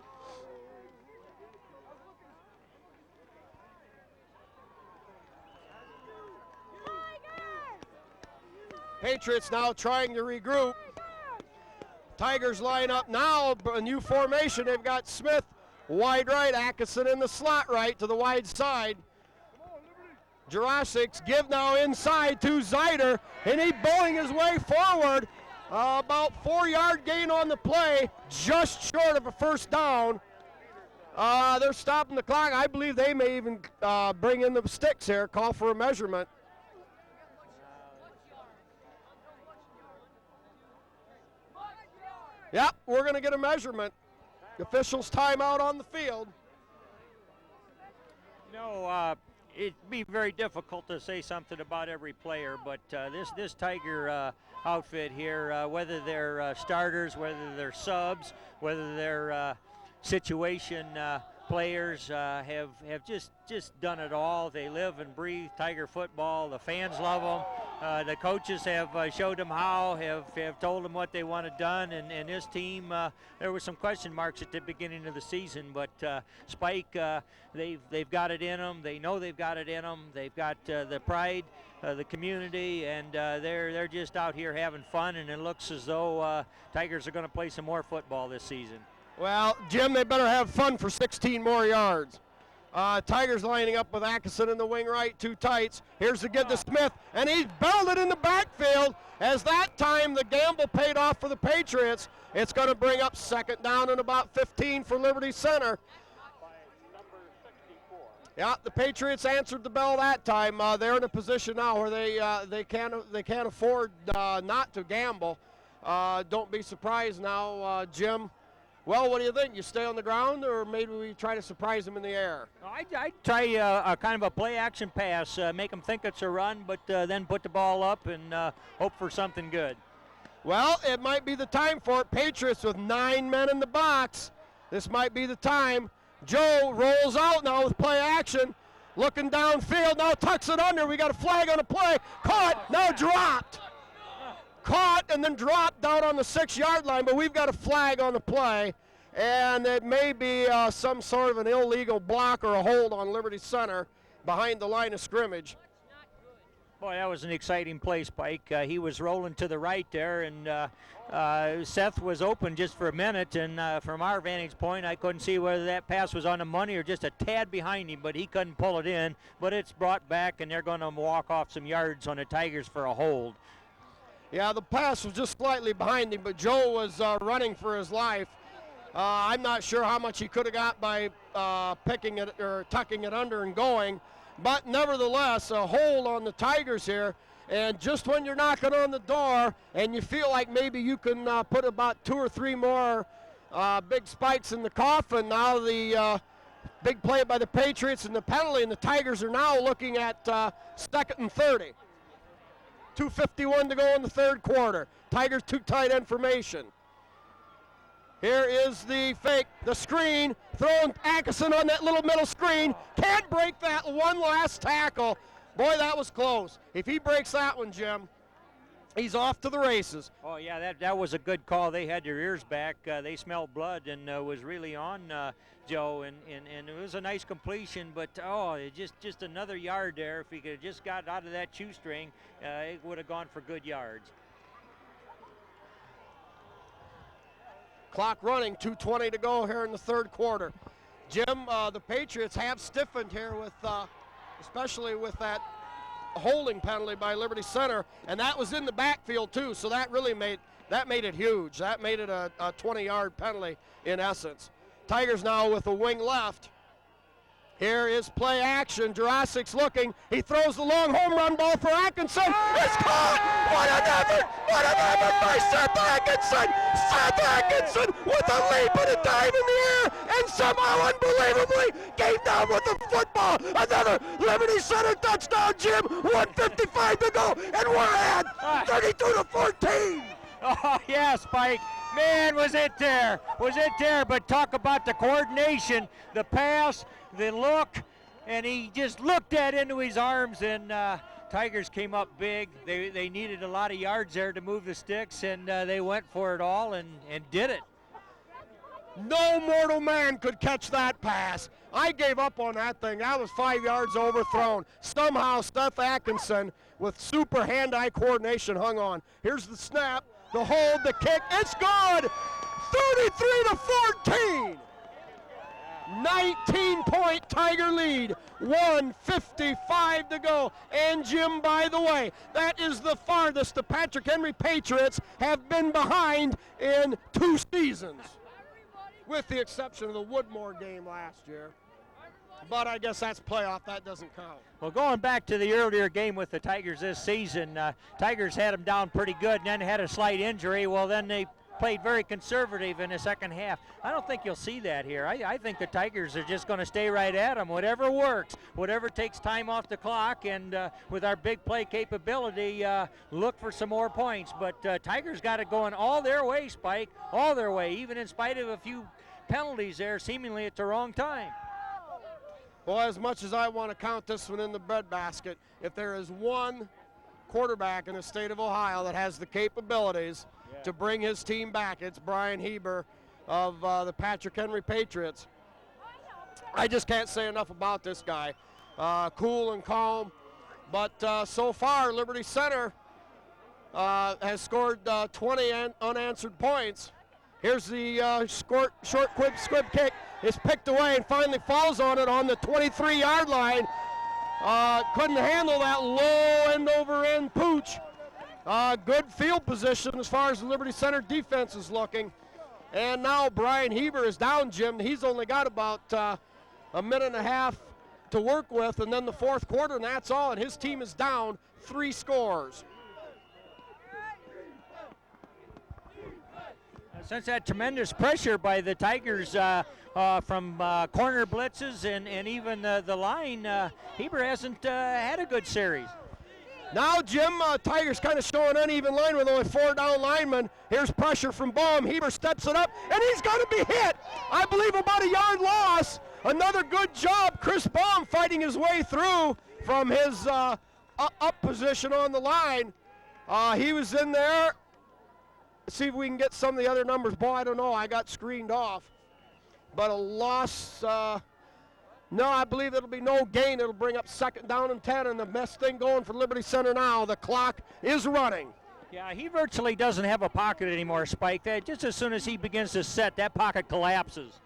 Patriots now trying to regroup. Tigers line up now, a new formation. They've got Smith wide right, Atkinson in the slot right to the wide side. Jurasic's give now inside to Zeider, and he's bowling his way forward. About 4-yard gain on the play, just short of a first down. They're stopping the clock. I believe they may even bring in the sticks here, call for a measurement. Yep, we're going to get a measurement. The officials timeout on the field. No, it'd be very difficult to say something about every player, but this Tiger outfit here, whether they're starters, whether they're subs, whether they're situation players, have just done it all. They live and breathe Tiger football. The fans love them. The coaches have showed them how, have told them what they wanted done, and this team, there were some question marks at the beginning of the season, but Spike, they've got it in them. They know they've got it in them. They've got the pride, the community, and they're just out here having fun, and it looks as though Tigers are going to play some more football this season. Well, Jim, they better have fun for 16 more yards. Tigers lining up with Atkinson in the wing right, 2 tights. Here's the give to Smith, and he's belted in the backfield. As that time the gamble paid off for the Patriots. It's going to bring up 2nd down and about 15 for Liberty Center. Yeah, the Patriots answered the bell that time. They're in a position now where they can't afford not to gamble. Don't be surprised now, Jim. Well, what do you think? You stay on the ground, or maybe we try to surprise them in the air? I'd try a kind of a play-action pass, make them think it's a run, but then put the ball up and hope for something good. Well, it might be the time for it. Patriots with 9 men in the box. This might be the time. Joe rolls out now with play action, looking downfield, now tucks it under. We got a flag on the play. Caught, now dropped. Caught and then dropped down on the 6-yard line, but we've got a flag on the play, and it may be some sort of an illegal block or a hold on Liberty Center behind the line of scrimmage. Boy, that was an exciting play, Spike. He was rolling to the right there, and Seth was open just for a minute. And from our vantage point, I couldn't see whether that pass was on the money or just a tad behind him, but he couldn't pull it in. But it's brought back, and they're going to walk off some yards on the Tigers for a hold. Yeah, the pass was just slightly behind him, but Joe was running for his life. I'm not sure how much he could have got by picking it or tucking it under and going. But nevertheless, a hold on the Tigers here. And just when you're knocking on the door and you feel like maybe you can put about 2 or 3 more big spikes in the coffin, now the big play by the Patriots and the penalty, and the Tigers are now looking at 2nd and 30. 2:51 to go in the third quarter. Tigers too tight end formation. Here is the fake, the screen, throwing Atkinson on that little middle screen. Can't break that one last tackle. Boy, that was close. If he breaks that one, Jim, he's off to the races. Oh, yeah, that was a good call. They had their ears back. They smelled blood and was really on Joe, and it was a nice completion, but, just another yard there. If he could have just got out of that shoestring, it would have gone for good yards. Clock running, 2:20 to go here in the third quarter. Jim, the Patriots have stiffened here with, especially with that holding penalty by Liberty Center, and that was in the backfield too, so that really made it huge. That made it a 20-yard penalty in essence. Tigers now with a wing left. Here is play action. Jurassic's looking. He throws the long home run ball for Atkinson. It's caught! What an effort! What an effort by Seth Atkinson! Seth Atkinson with a leap and a dive in the air, and somehow, unbelievably, came down with the football. Another Liberty Center touchdown, Jim. 1:55 to go, and we're ahead 32-14. Oh, yeah, Spike. Man, was it there. Was it there, but talk about the coordination, the pass, the look, and he just looked that into his arms, and Tigers came up big. They needed a lot of yards there to move the sticks, and they went for it all and did it. No mortal man could catch that pass. I gave up on that thing. That was 5 yards overthrown. Somehow Seth Atkinson with super hand-eye coordination hung on. Here's the snap, the hold, the kick. It's good! 33-14. 19-point Tiger lead, 1:55 to go. And Jim, by the way, that is the farthest the Patrick Henry Patriots have been behind in 2 seasons, with the exception of the Woodmore game last year. But I guess that's playoff, that doesn't count. Well, going back to the earlier game with the Tigers this season, Tigers had them down pretty good and then had a slight injury. Well, then they played very conservative in the second half. I don't think you'll see that here. I think the Tigers are just going to stay right at them. Whatever works, whatever takes time off the clock, and with our big play capability, look for some more points. But Tigers got it going all their way, Spike, all their way, even in spite of a few penalties there, seemingly at the wrong time. Well, as much as I want to count this one in the breadbasket, if there is one quarterback in the state of Ohio that has the capabilities to bring his team back, it's Brian Heber of the Patrick Henry Patriots. I just can't say enough about this guy. Cool and calm, but so far Liberty Center has scored 20 unanswered points. Here's the short quick squib kick. It's picked away and finally falls on it on the 23-yard line. Couldn't handle that low end-over-end pooch. Good field position as far as the Liberty Center defense is looking. And now Brian Heber is down, Jim. He's only got about a minute and a half to work with, and then the fourth quarter, and that's all. And his team is down 3 scores. Since that tremendous pressure by the Tigers from corner blitzes and even the line, Heber hasn't had a good series. Now, Jim, Tigers kind of showing uneven line with only 4 down linemen. Here's pressure from Baum. Heber steps it up, and he's going to be hit. I believe about a yard loss. Another good job. Chris Baum fighting his way through from his up position on the line. He was in there. Let's see if we can get some of the other numbers. Boy, I don't know. I got screened off. But a loss No, I believe it'll be no gain. It'll bring up 2nd down and 10, and the best thing going for Liberty Center now, the clock is running. Yeah, he virtually doesn't have a pocket anymore, Spike. Just as soon as he begins to set, that pocket collapses.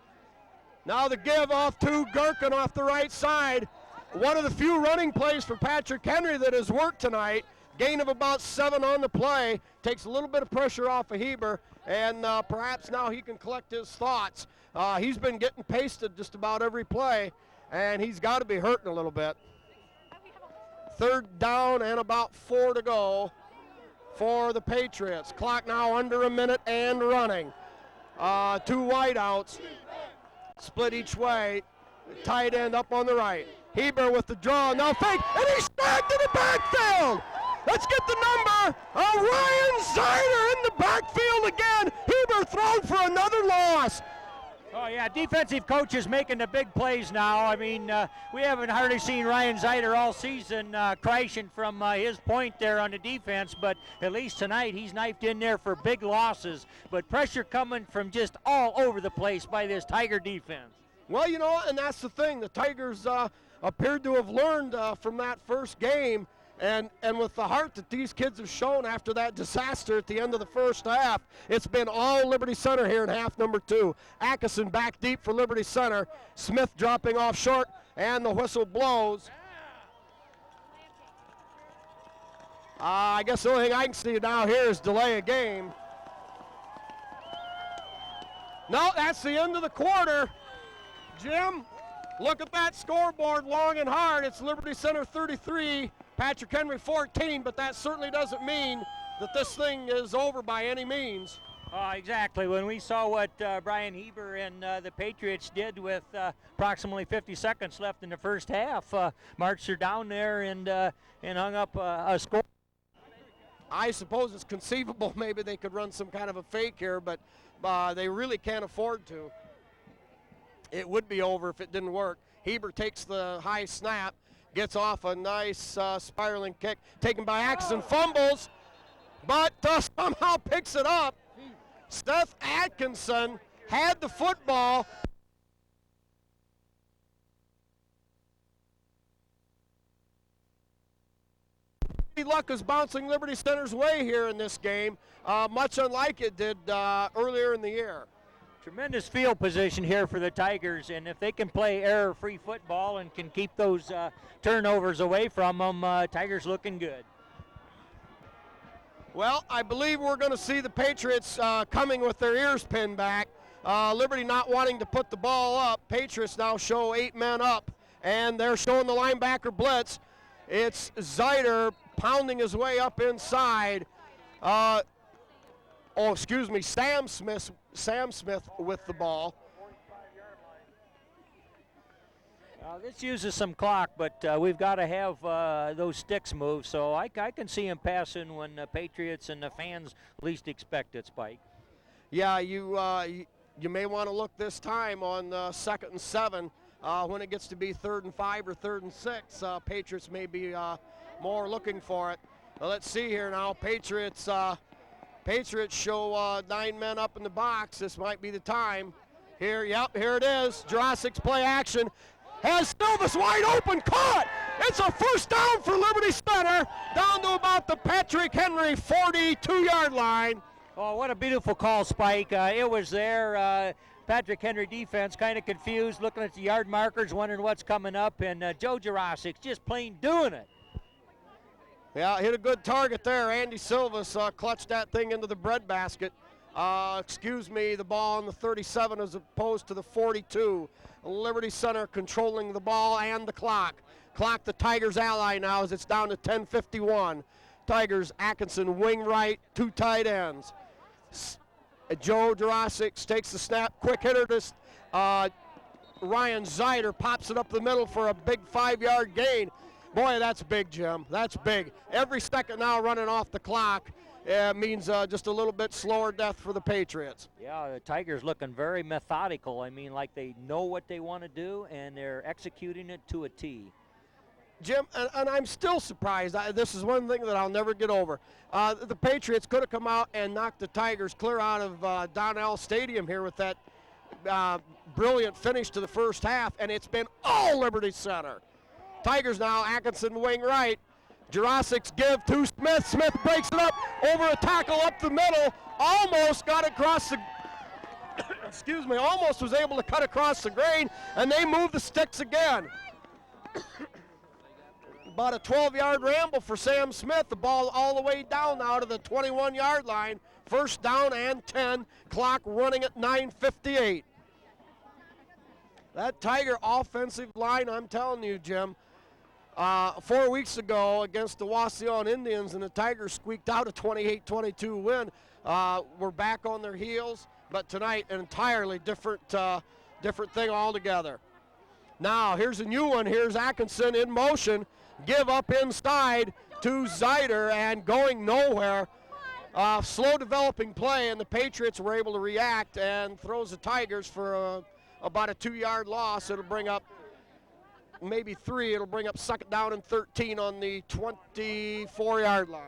Now the give off to Gherkin off the right side. One of the few running plays for Patrick Henry that has worked tonight. Gain of about 7 on the play. Takes a little bit of pressure off of Heber, and perhaps now he can collect his thoughts. He's been getting pasted just about every play, and he's got to be hurting a little bit. 3rd down and about 4 to go for the Patriots. Clock now under a minute and running. 2 wideouts, split each way. Tight end up on the right. Heber with the draw, now fake, and he's snagged in the backfield. Let's get the number of Ryan Zider in the backfield again. Heber thrown for another loss. Oh, yeah, defensive coaches making the big plays now. I mean, we haven't hardly seen Ryan Zider all season crashing from his point there on the defense, but at least tonight he's knifed in there for big losses. But pressure coming from just all over the place by this Tiger defense. Well, you know, and that's the thing. The Tigers appeared to have learned from that first game, and with the heart that these kids have shown after that disaster at the end of the first half, it's been all Liberty Center here in half number 2. Atkinson back deep for Liberty Center. Smith dropping off short, and the whistle blows. I guess the only thing I can see now here is delay a game. No, that's the end of the quarter. Jim, look at that scoreboard long and hard. It's Liberty Center 33, Patrick Henry 14, but that certainly doesn't mean that this thing is over by any means. Exactly. When we saw what Brian Heber and the Patriots did with approximately 50 seconds left in the first half, marched her down there and hung up a score. I suppose it's conceivable maybe they could run some kind of a fake here, but they really can't afford to. It would be over if it didn't work. Heber takes the high snap, gets off a nice spiraling kick, taken by Atkinson, fumbles, but somehow picks it up. Seth Atkinson had the football. Luck is bouncing Liberty Center's way here in this game, much unlike it did earlier in the year. Tremendous field position here for the Tigers, and if they can play error-free football and can keep those turnovers away from them, Tigers looking good. Well, I believe we're going to see the Patriots coming with their ears pinned back. Liberty not wanting to put the ball up. Patriots now show 8 men up, and they're showing the linebacker blitz. It's Zider pounding his way up inside. Sam Smith with the ball. This uses some clock, but we've got to have those sticks move, so I can see him passing when the Patriots and the fans least expect it, Spike. Yeah, you may want to look this time on 2nd and 7 when it gets to be 3rd and 5 or 3rd and 6. Patriots may be more looking for it. Let's see here now. Patriots show 9 men up in the box. This might be the time. Here it is. Jurassic's play action. Has Silvis wide open, caught! It's a first down for Liberty Center, down to about the Patrick Henry 42-yard line. Oh, what a beautiful call, Spike. It was there. Patrick Henry defense kind of confused, looking at the yard markers, wondering what's coming up, and Joe Jurassic's just plain doing it. Yeah, hit a good target there. Andy Silvis clutched that thing into the breadbasket. The ball on the 37 as opposed to the 42. Liberty Center controlling the ball and the clock. Clock the Tigers' ally now as it's down to 10:51. Tigers, Atkinson, wing right, 2 tight ends. Joe Jurassic takes the snap, quick hitter to Ryan Zider, pops it up the middle for a big 5-yard gain. Boy, that's big, Jim. That's big. Every second now running off the clock means just a little bit slower death for the Patriots. Yeah, the Tigers looking very methodical. I mean, like they know what they want to do, and they're executing it to a T. Jim, and I'm still surprised. This is one thing that I'll never get over. The Patriots could have come out and knocked the Tigers clear out of Donnell Stadium here with that brilliant finish to the first half, and it's been all Liberty Center. Tigers now, Atkinson wing right. Jurasic's give to Smith. Smith breaks it up over a tackle up the middle. Almost got across the, excuse me, almost was able to cut across the grain, and they move the sticks again. About a 12-yard ramble for Sam Smith. The ball all the way down now to the 21-yard line. First down and 10. Clock running at 9:58. That Tiger offensive line, I'm telling you, Jim, 4 weeks ago against the Wauseon Indians, and the Tigers squeaked out a 28-22 win. We're back on their heels, but tonight an entirely different thing altogether. Now here's a new one. Here's Atkinson in motion. Give up inside to Zeider and going nowhere. Slow developing play, and the Patriots were able to react and throws the Tigers for about a 2-yard loss. It'll bring up maybe 3. It'll bring up second down and 13 on the 24-yard line.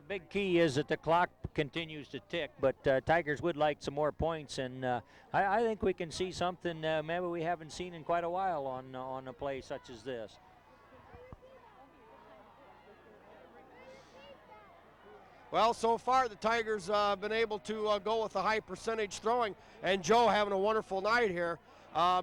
Big key is that the clock continues to tick, but Tigers would like some more points, and I think we can see something maybe we haven't seen in quite a while on a play such as this. Well, so far the Tigers have been able to go with a high percentage throwing, and Joe having a wonderful night here.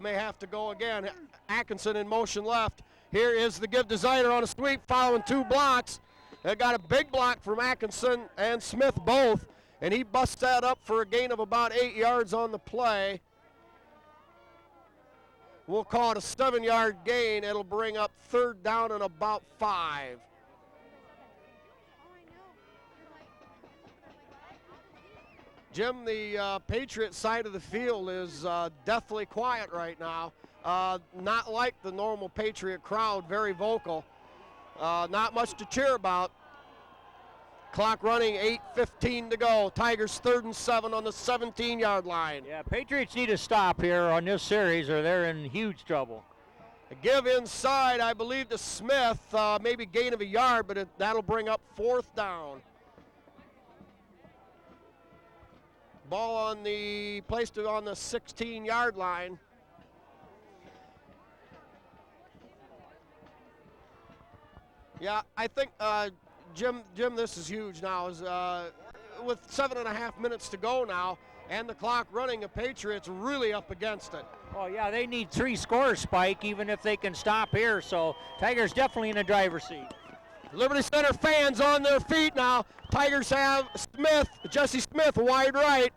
May have to go again. Atkinson in motion left. Here is the give to Zeider on a sweep following 2 blocks. They got a big block from Atkinson and Smith both, and he busts that up for a gain of about 8 yards on the play. We'll call it a 7-yard gain. It'll bring up third down and about 5. Jim, the Patriots side of the field is deathly quiet right now. Not like the normal Patriot crowd, very vocal. Not much to cheer about. Clock running, 8:15 to go. Tigers 3rd and 7 on the 17-yard line. Yeah, Patriots need to stop here on this series or they're in huge trouble. A give inside, I believe, to Smith. Maybe gain of a yard, but that'll bring up 4th down. Ball on the, placed it on the 16-yard line. Yeah, I think, Jim, this is huge now. With 7.5 minutes to go now, and the clock running, the Patriots really up against it. Oh, yeah, they need 3 scores, Spike, even if they can stop here. So Tigers definitely in the driver's seat. Liberty Center fans on their feet now. Tigers have Smith, Jesse Smith, wide right.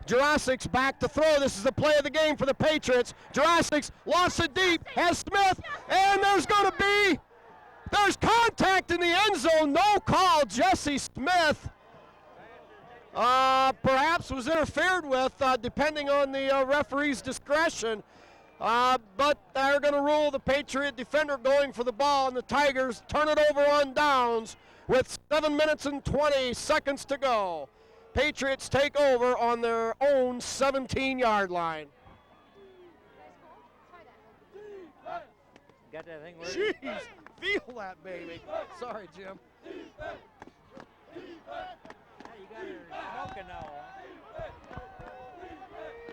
Jurasic's back to throw. This is the play of the game for the Patriots. Jurasic's lost it deep, has Smith, and there's contact in the end zone. No call. Jesse Smith perhaps was interfered with, depending on the referee's discretion. But they're going to rule the Patriot defender going for the ball, and the Tigers turn it over on downs with 7 minutes and 20 seconds to go. Patriots take over on their own 17-yard line. Got that thing working? Jeez, feel that, baby. Sorry, Jim. Yeah, you got her smoking now.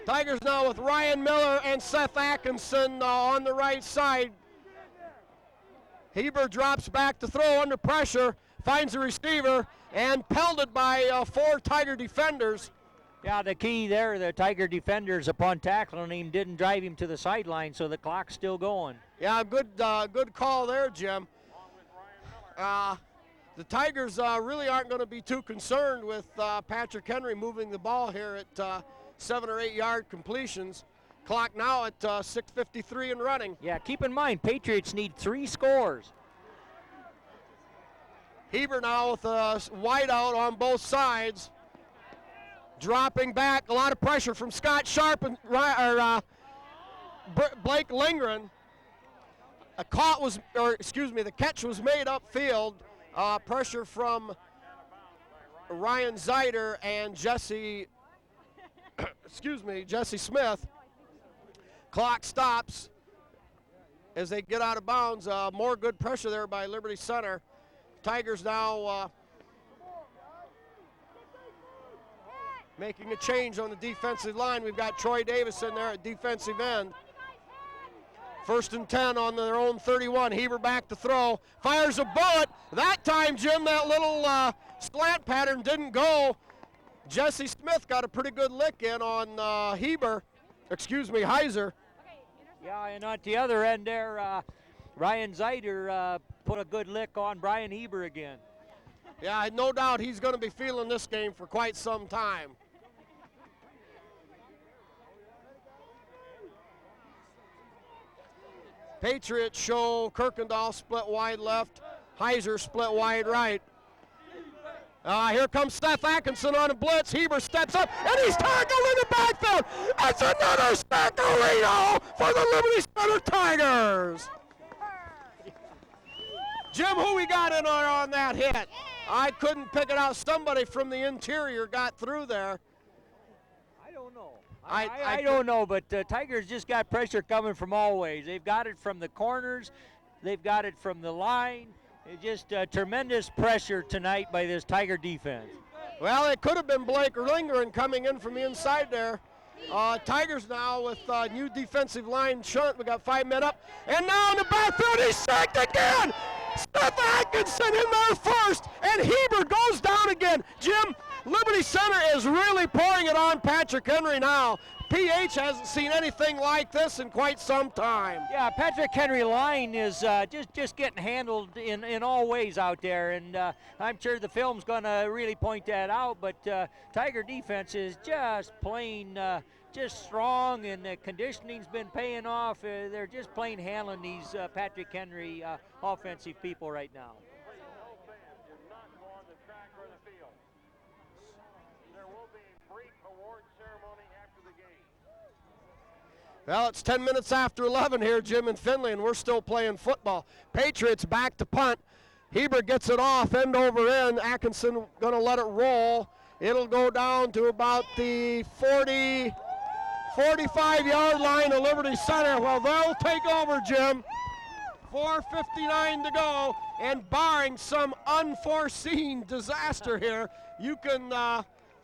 Tigers now with Ryan Miller and Seth Atkinson on the right side. Heber drops back to throw under pressure, finds the receiver, and pelted by 4 Tiger defenders. Yeah, the key there, the Tiger defenders, upon tackling him, didn't drive him to the sideline, so the clock's still going. Yeah, good call there, Jim. The Tigers really aren't going to be too concerned with Patrick Henry moving the ball here at 7 or 8 yard completions. Clock now at 6:53 and running. Yeah, keep in mind, Patriots need 3 scores. Heber now with a wide out on both sides. Dropping back, a lot of pressure from Scott Sharp and Blake Lindgren. The catch was made upfield. Pressure from Ryan Zeider and Jesse Smith. Clock stops as they get out of bounds. More good pressure there by Liberty Center. Tigers now making a change on the defensive line. We've got Troy Davis in there at defensive end. 1st and 10 on their own 31. Heber back to throw. Fires a bullet. That time, Jim, that little slant pattern didn't go. Jesse Smith got a pretty good lick in on Heiser. Yeah, and at the other end there, Ryan Zeider put a good lick on Brian Heber again. Yeah, no doubt he's going to be feeling this game for quite some time. Patriots show Kirkendall split wide left, Heiser split wide right. Here comes Seth Atkinson on a blitz. Heber steps up, and he's tackled in the backfield. That's another Staccarino for the Liberty Center Tigers. Jim, who we got in on that hit? I couldn't pick it out. Somebody from the interior got through there. I don't know. I don't know, but Tigers just got pressure coming from all ways. They've got it from the corners. They've got it from the line. It's just tremendous pressure tonight by this Tiger defense. Well, it could have been Blake Lingering coming in from the inside there. Tigers now with new defensive line shunt. We got 5 men up. And now in the backfield, he's sacked again. Seth Atkinson in there first, and Heber goes down again. Jim, Liberty Center is really pouring it on Patrick Henry now. PH hasn't seen anything like this in quite some time. Yeah, Patrick Henry line is just getting handled in all ways out there, and I'm sure the film's going to really point that out, but Tiger defense is just plain just strong, and the conditioning's been paying off. They're just plain handling these Patrick Henry offensive people right now. Well, it's 10 minutes after 11 here, Jim, in Findlay, and we're still playing football. Patriots back to punt. Heber gets it off, end over end. Atkinson going to let it roll. It'll go down to about the 45-yard line of Liberty Center. Well, they'll take over, Jim. 4:59 to go, and barring some unforeseen disaster here, you can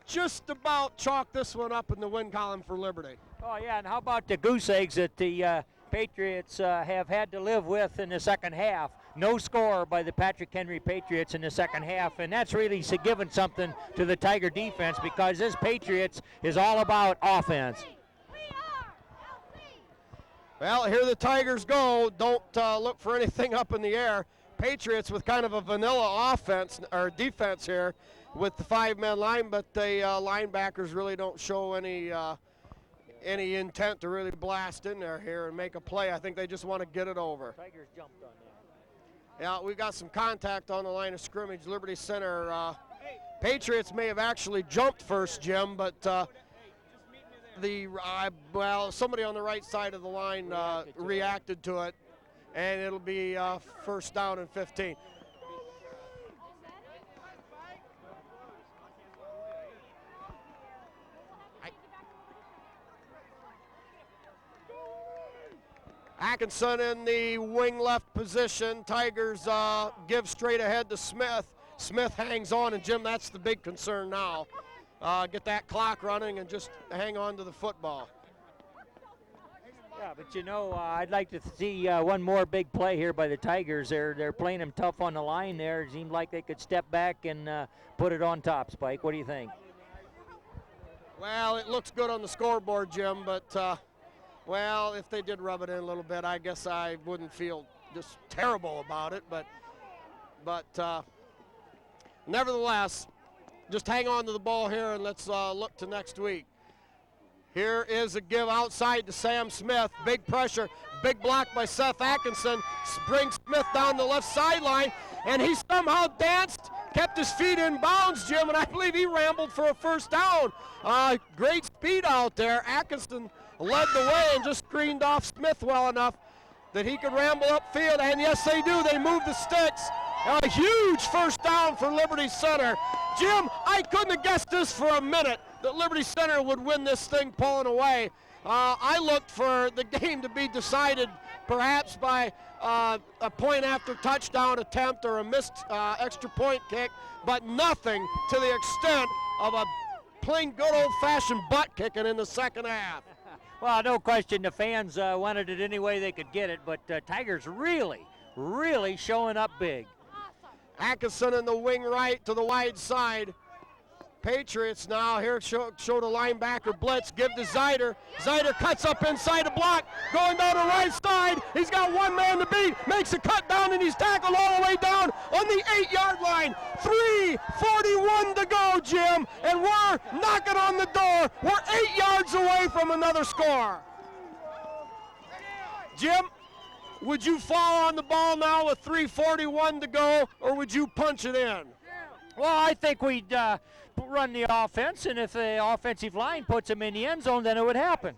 just about chalk this one up in the win column for Liberty. Oh, yeah, and how about the goose eggs that the Patriots have had to live with in the second half? No score by the Patrick Henry Patriots in the second half, and that's really given something to the Tiger defense, because this Patriots is all about offense. Well, here the Tigers go. Don't look for anything up in the air. Patriots with kind of a vanilla offense or defense here with the 5-man line, but the linebackers really don't show any intent to really blast in there here and make a play. I think they just want to get it over. Tigers jumped on that. Yeah, we've got some contact on the line of scrimmage. Liberty Center. Patriots may have actually jumped first, Jim, but somebody on the right side of the line reacted to it, and it'll be first down and 15. Atkinson in the wing left position. Tigers give straight ahead to Smith. Smith hangs on, and Jim, that's the big concern now. Get that clock running and just hang on to the football. Yeah, but I'd like to see one more big play here by the Tigers. They're playing them tough on the line there. It seemed like they could step back and put it on top, Spike. What do you think? Well, it looks good on the scoreboard, Jim, but well, if they did rub it in a little bit, I guess I wouldn't feel just terrible about it. But nevertheless, just hang on to the ball here and let's look to next week. Here is a give outside to Sam Smith. Big pressure, big block by Seth Atkinson. Brings Smith down the left sideline, and he somehow danced, kept his feet in bounds, Jim, and I believe he rambled for a first down. Great speed out there. Atkinson led the way and just screened off Smith well enough that he could ramble upfield, and yes, they do. They move the sticks. A huge first down for Liberty Center. Jim, I couldn't have guessed this for a minute, that Liberty Center would win this thing pulling away. I looked for the game to be decided perhaps by a point after touchdown attempt or a missed extra point kick, but nothing to the extent of a plain good old-fashioned butt kicking in the second half. Well, no question the fans wanted it any way they could get it, but Tigers really showing up big. Atkinson in the wing right to the wide side. Patriots now here show the linebacker blitz, give to Zeider. Zeider cuts up inside the block, going down the right side. He's got one man to beat, makes a cut down, and he's tackled all the way down on the 8-yard line. 3:41 to go, Jim, and we're knocking on the door. We're 8 yards away from another score. Jim, would you fall on the ball now with 3:41 to go, or would you punch it in? Well, I think we'd run the offense, and if the offensive line puts him in the end zone, then it would happen.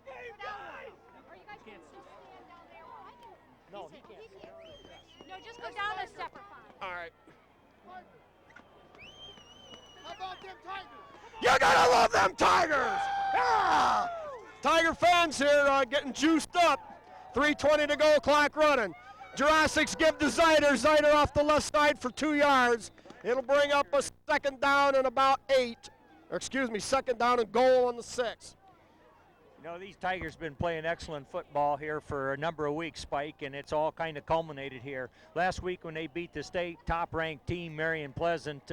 No, just go down a step or fine. All right. How about them Tigers? You gotta love them Tigers! Yeah! Tiger fans here getting juiced up. 3:20 to go, clock running. Jurassics give to Zeider. Zeider off the left side for 2 yards. It'll bring up a second down and about 8. Or excuse me, second down and goal on the 6. You know, these Tigers been playing excellent football here for a number of weeks, Spike, and it's all kind of culminated here. Last week when they beat the state top-ranked team, Marion Pleasant,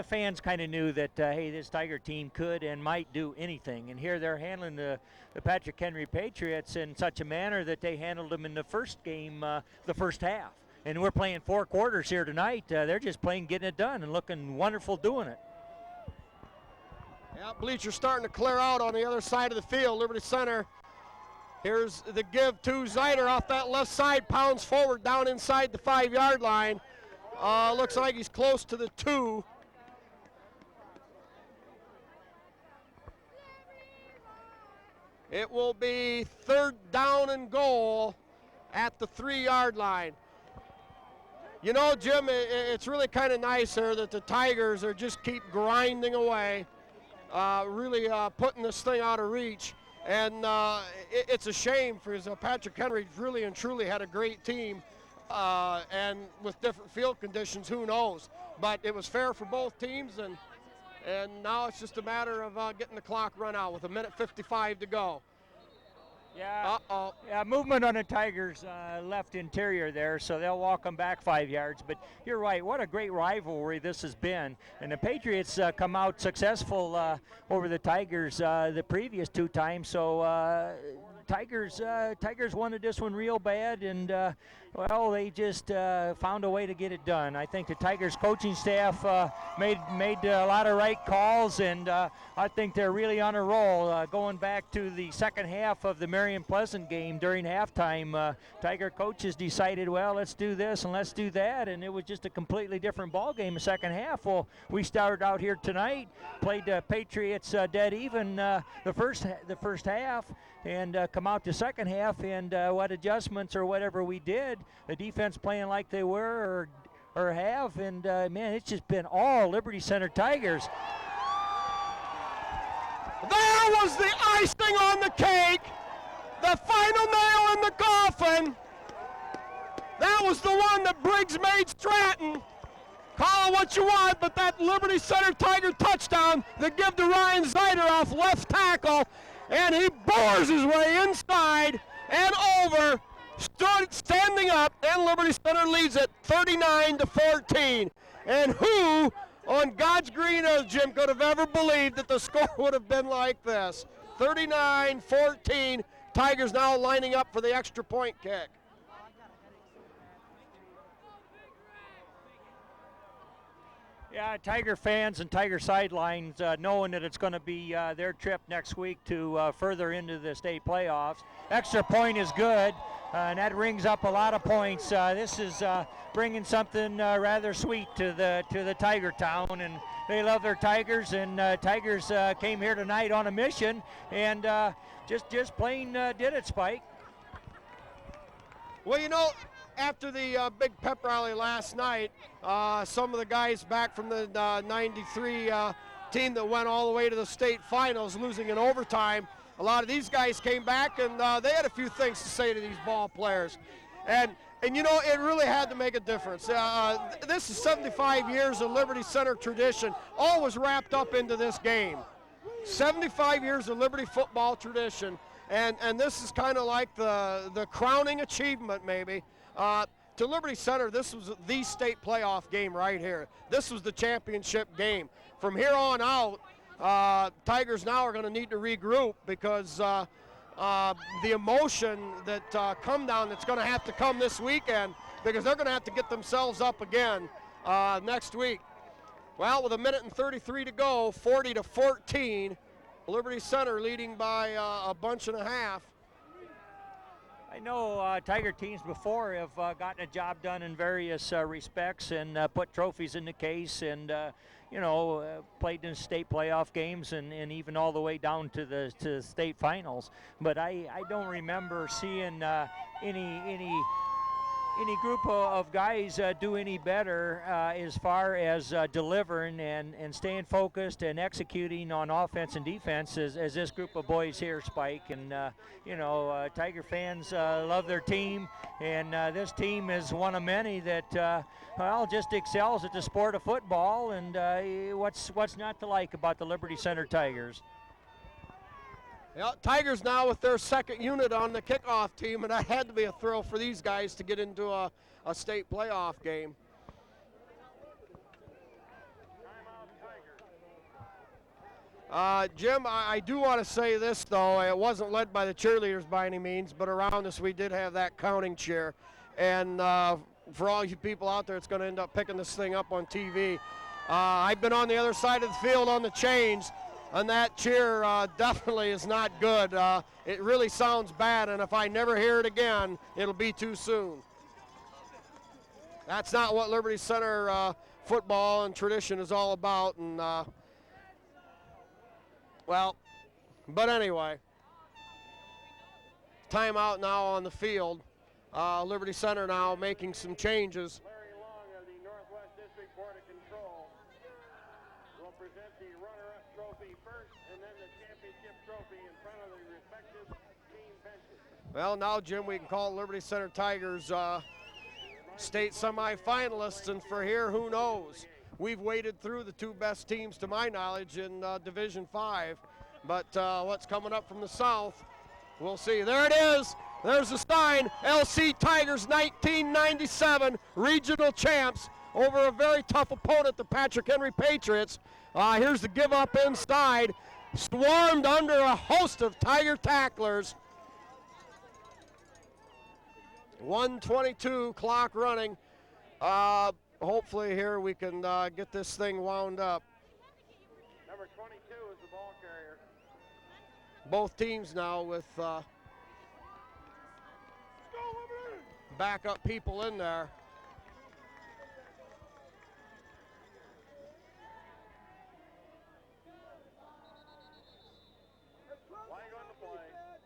fans kind of knew that, hey, this Tiger team could and might do anything. And here they're handling the Patrick Henry Patriots in such a manner that they handled them in the first game, the first half. And we're playing 4 quarters here tonight. They're just playing, getting it done, and looking wonderful doing it. Yeah, bleachers starting to clear out on the other side of the field. Liberty Center. Here's the give to Zeider off that left side, pounds forward down inside the 5-yard line. Looks like he's close to the 2. It will be third down and goal at the 3-yard line. You know, Jim, it's really kind of nice here that the Tigers are just keep grinding away, really putting this thing out of reach. And it's a shame because Patrick Henry really and truly had a great team. And with different field conditions, who knows? But it was fair for both teams, and now it's just a matter of getting the clock run out with 1:55 to go. Yeah. Yeah, movement on the Tigers' left interior there, so they'll walk them back 5 yards. But you're right, what a great rivalry this has been. And the Patriots come out successful over the Tigers the previous 2 times. So Tigers wanted this one real bad, and well, they just found a way to get it done. I think the Tigers coaching staff made a lot of right calls, and I think they're really on a roll. Going back to the second half of the Marion Pleasant game during halftime, Tiger coaches decided, well, let's do this and let's do that, and it was just a completely different ball game the second half. Well, we started out here tonight, played the Patriots dead even the first half, and come out the second half, and what adjustments or whatever we did, the defense playing like they were or have, and man, it's just been all Liberty Center Tigers. There was the icing on the cake, the final nail in the coffin. That was the one that Briggs made Stratton. Call it what you want, but that Liberty Center Tiger touchdown that give to Ryan Zeider off left tackle, and he bores his way inside and over, standing up, and Liberty Center leads it 39-14. And who on God's green earth, Jim, could have ever believed that the score would have been like this? 39-14. Tigers now lining up for the extra point kick. Yeah, Tiger fans and Tiger sidelines knowing that it's going to be their trip next week to further into the state playoffs. Extra point is good, and that rings up a lot of points. This is bringing something rather sweet to the Tiger town, and they love their Tigers, and Tigers came here tonight on a mission, and just plain did it, Spike. Well, you know, after the big pep rally last night, some of the guys back from the 93 team that went all the way to the state finals, losing in overtime, a lot of these guys came back, and they had a few things to say to these ball players. And you know, it really had to make a difference. This is 75 years of Liberty Center tradition, all was wrapped up into this game. 75 years of Liberty football tradition, and this is kind of like the crowning achievement maybe. To Liberty Center, this was the state playoff game right here. This was the championship game. From here on out, Tigers now are going to need to regroup because the emotion that come down that's going to have to come this weekend, because they're going to have to get themselves up again next week. Well, with 1:33 to go, 40-14, Liberty Center leading by a bunch and a half. I know Tiger teams before have gotten a job done in various respects and put trophies in the case and, played in state playoff games and even all the way down to the state finals. But I don't remember seeing any group of guys do any better as far as delivering and staying focused and executing on offense and defense as this group of boys here, Spike. And, Tiger fans love their team, and this team is one of many that, just excels at the sport of football. And what's not to like about the Liberty Center Tigers? Yeah, Tigers now with their second unit on the kickoff team, and that had to be a thrill for these guys to get into a state playoff game. Jim, I do want to say this, though. It wasn't led by the cheerleaders by any means, but around us we did have that counting chair. And for all you people out there, it's going to end up picking this thing up on TV. I've been on the other side of the field on the chains, and that cheer definitely is not good. It really sounds bad, and if I never hear it again, it'll be too soon. That's not what Liberty Center football and tradition is all about. And but anyway, timeout now on the field. Liberty Center now making some changes. Larry Long of the Northwest District Board of Control will present the runner-up trophy first, and then the championship trophy in front of the respective team benches. Well, now, Jim, we can call Liberty Center Tigers state semifinalists, and for here, who knows? We've waded through the two best teams, to my knowledge, in Division 5, but what's coming up from the south, we'll see. There it is. There's the sign. LC Tigers 1997 regional champs over a very tough opponent, the Patrick Henry Patriots. Here's the give up inside. Swarmed under a host of Tiger tacklers. 1:22 clock running. Hopefully here we can get this thing wound up. Number 22 is the ball carrier. Both teams now with backup people in there.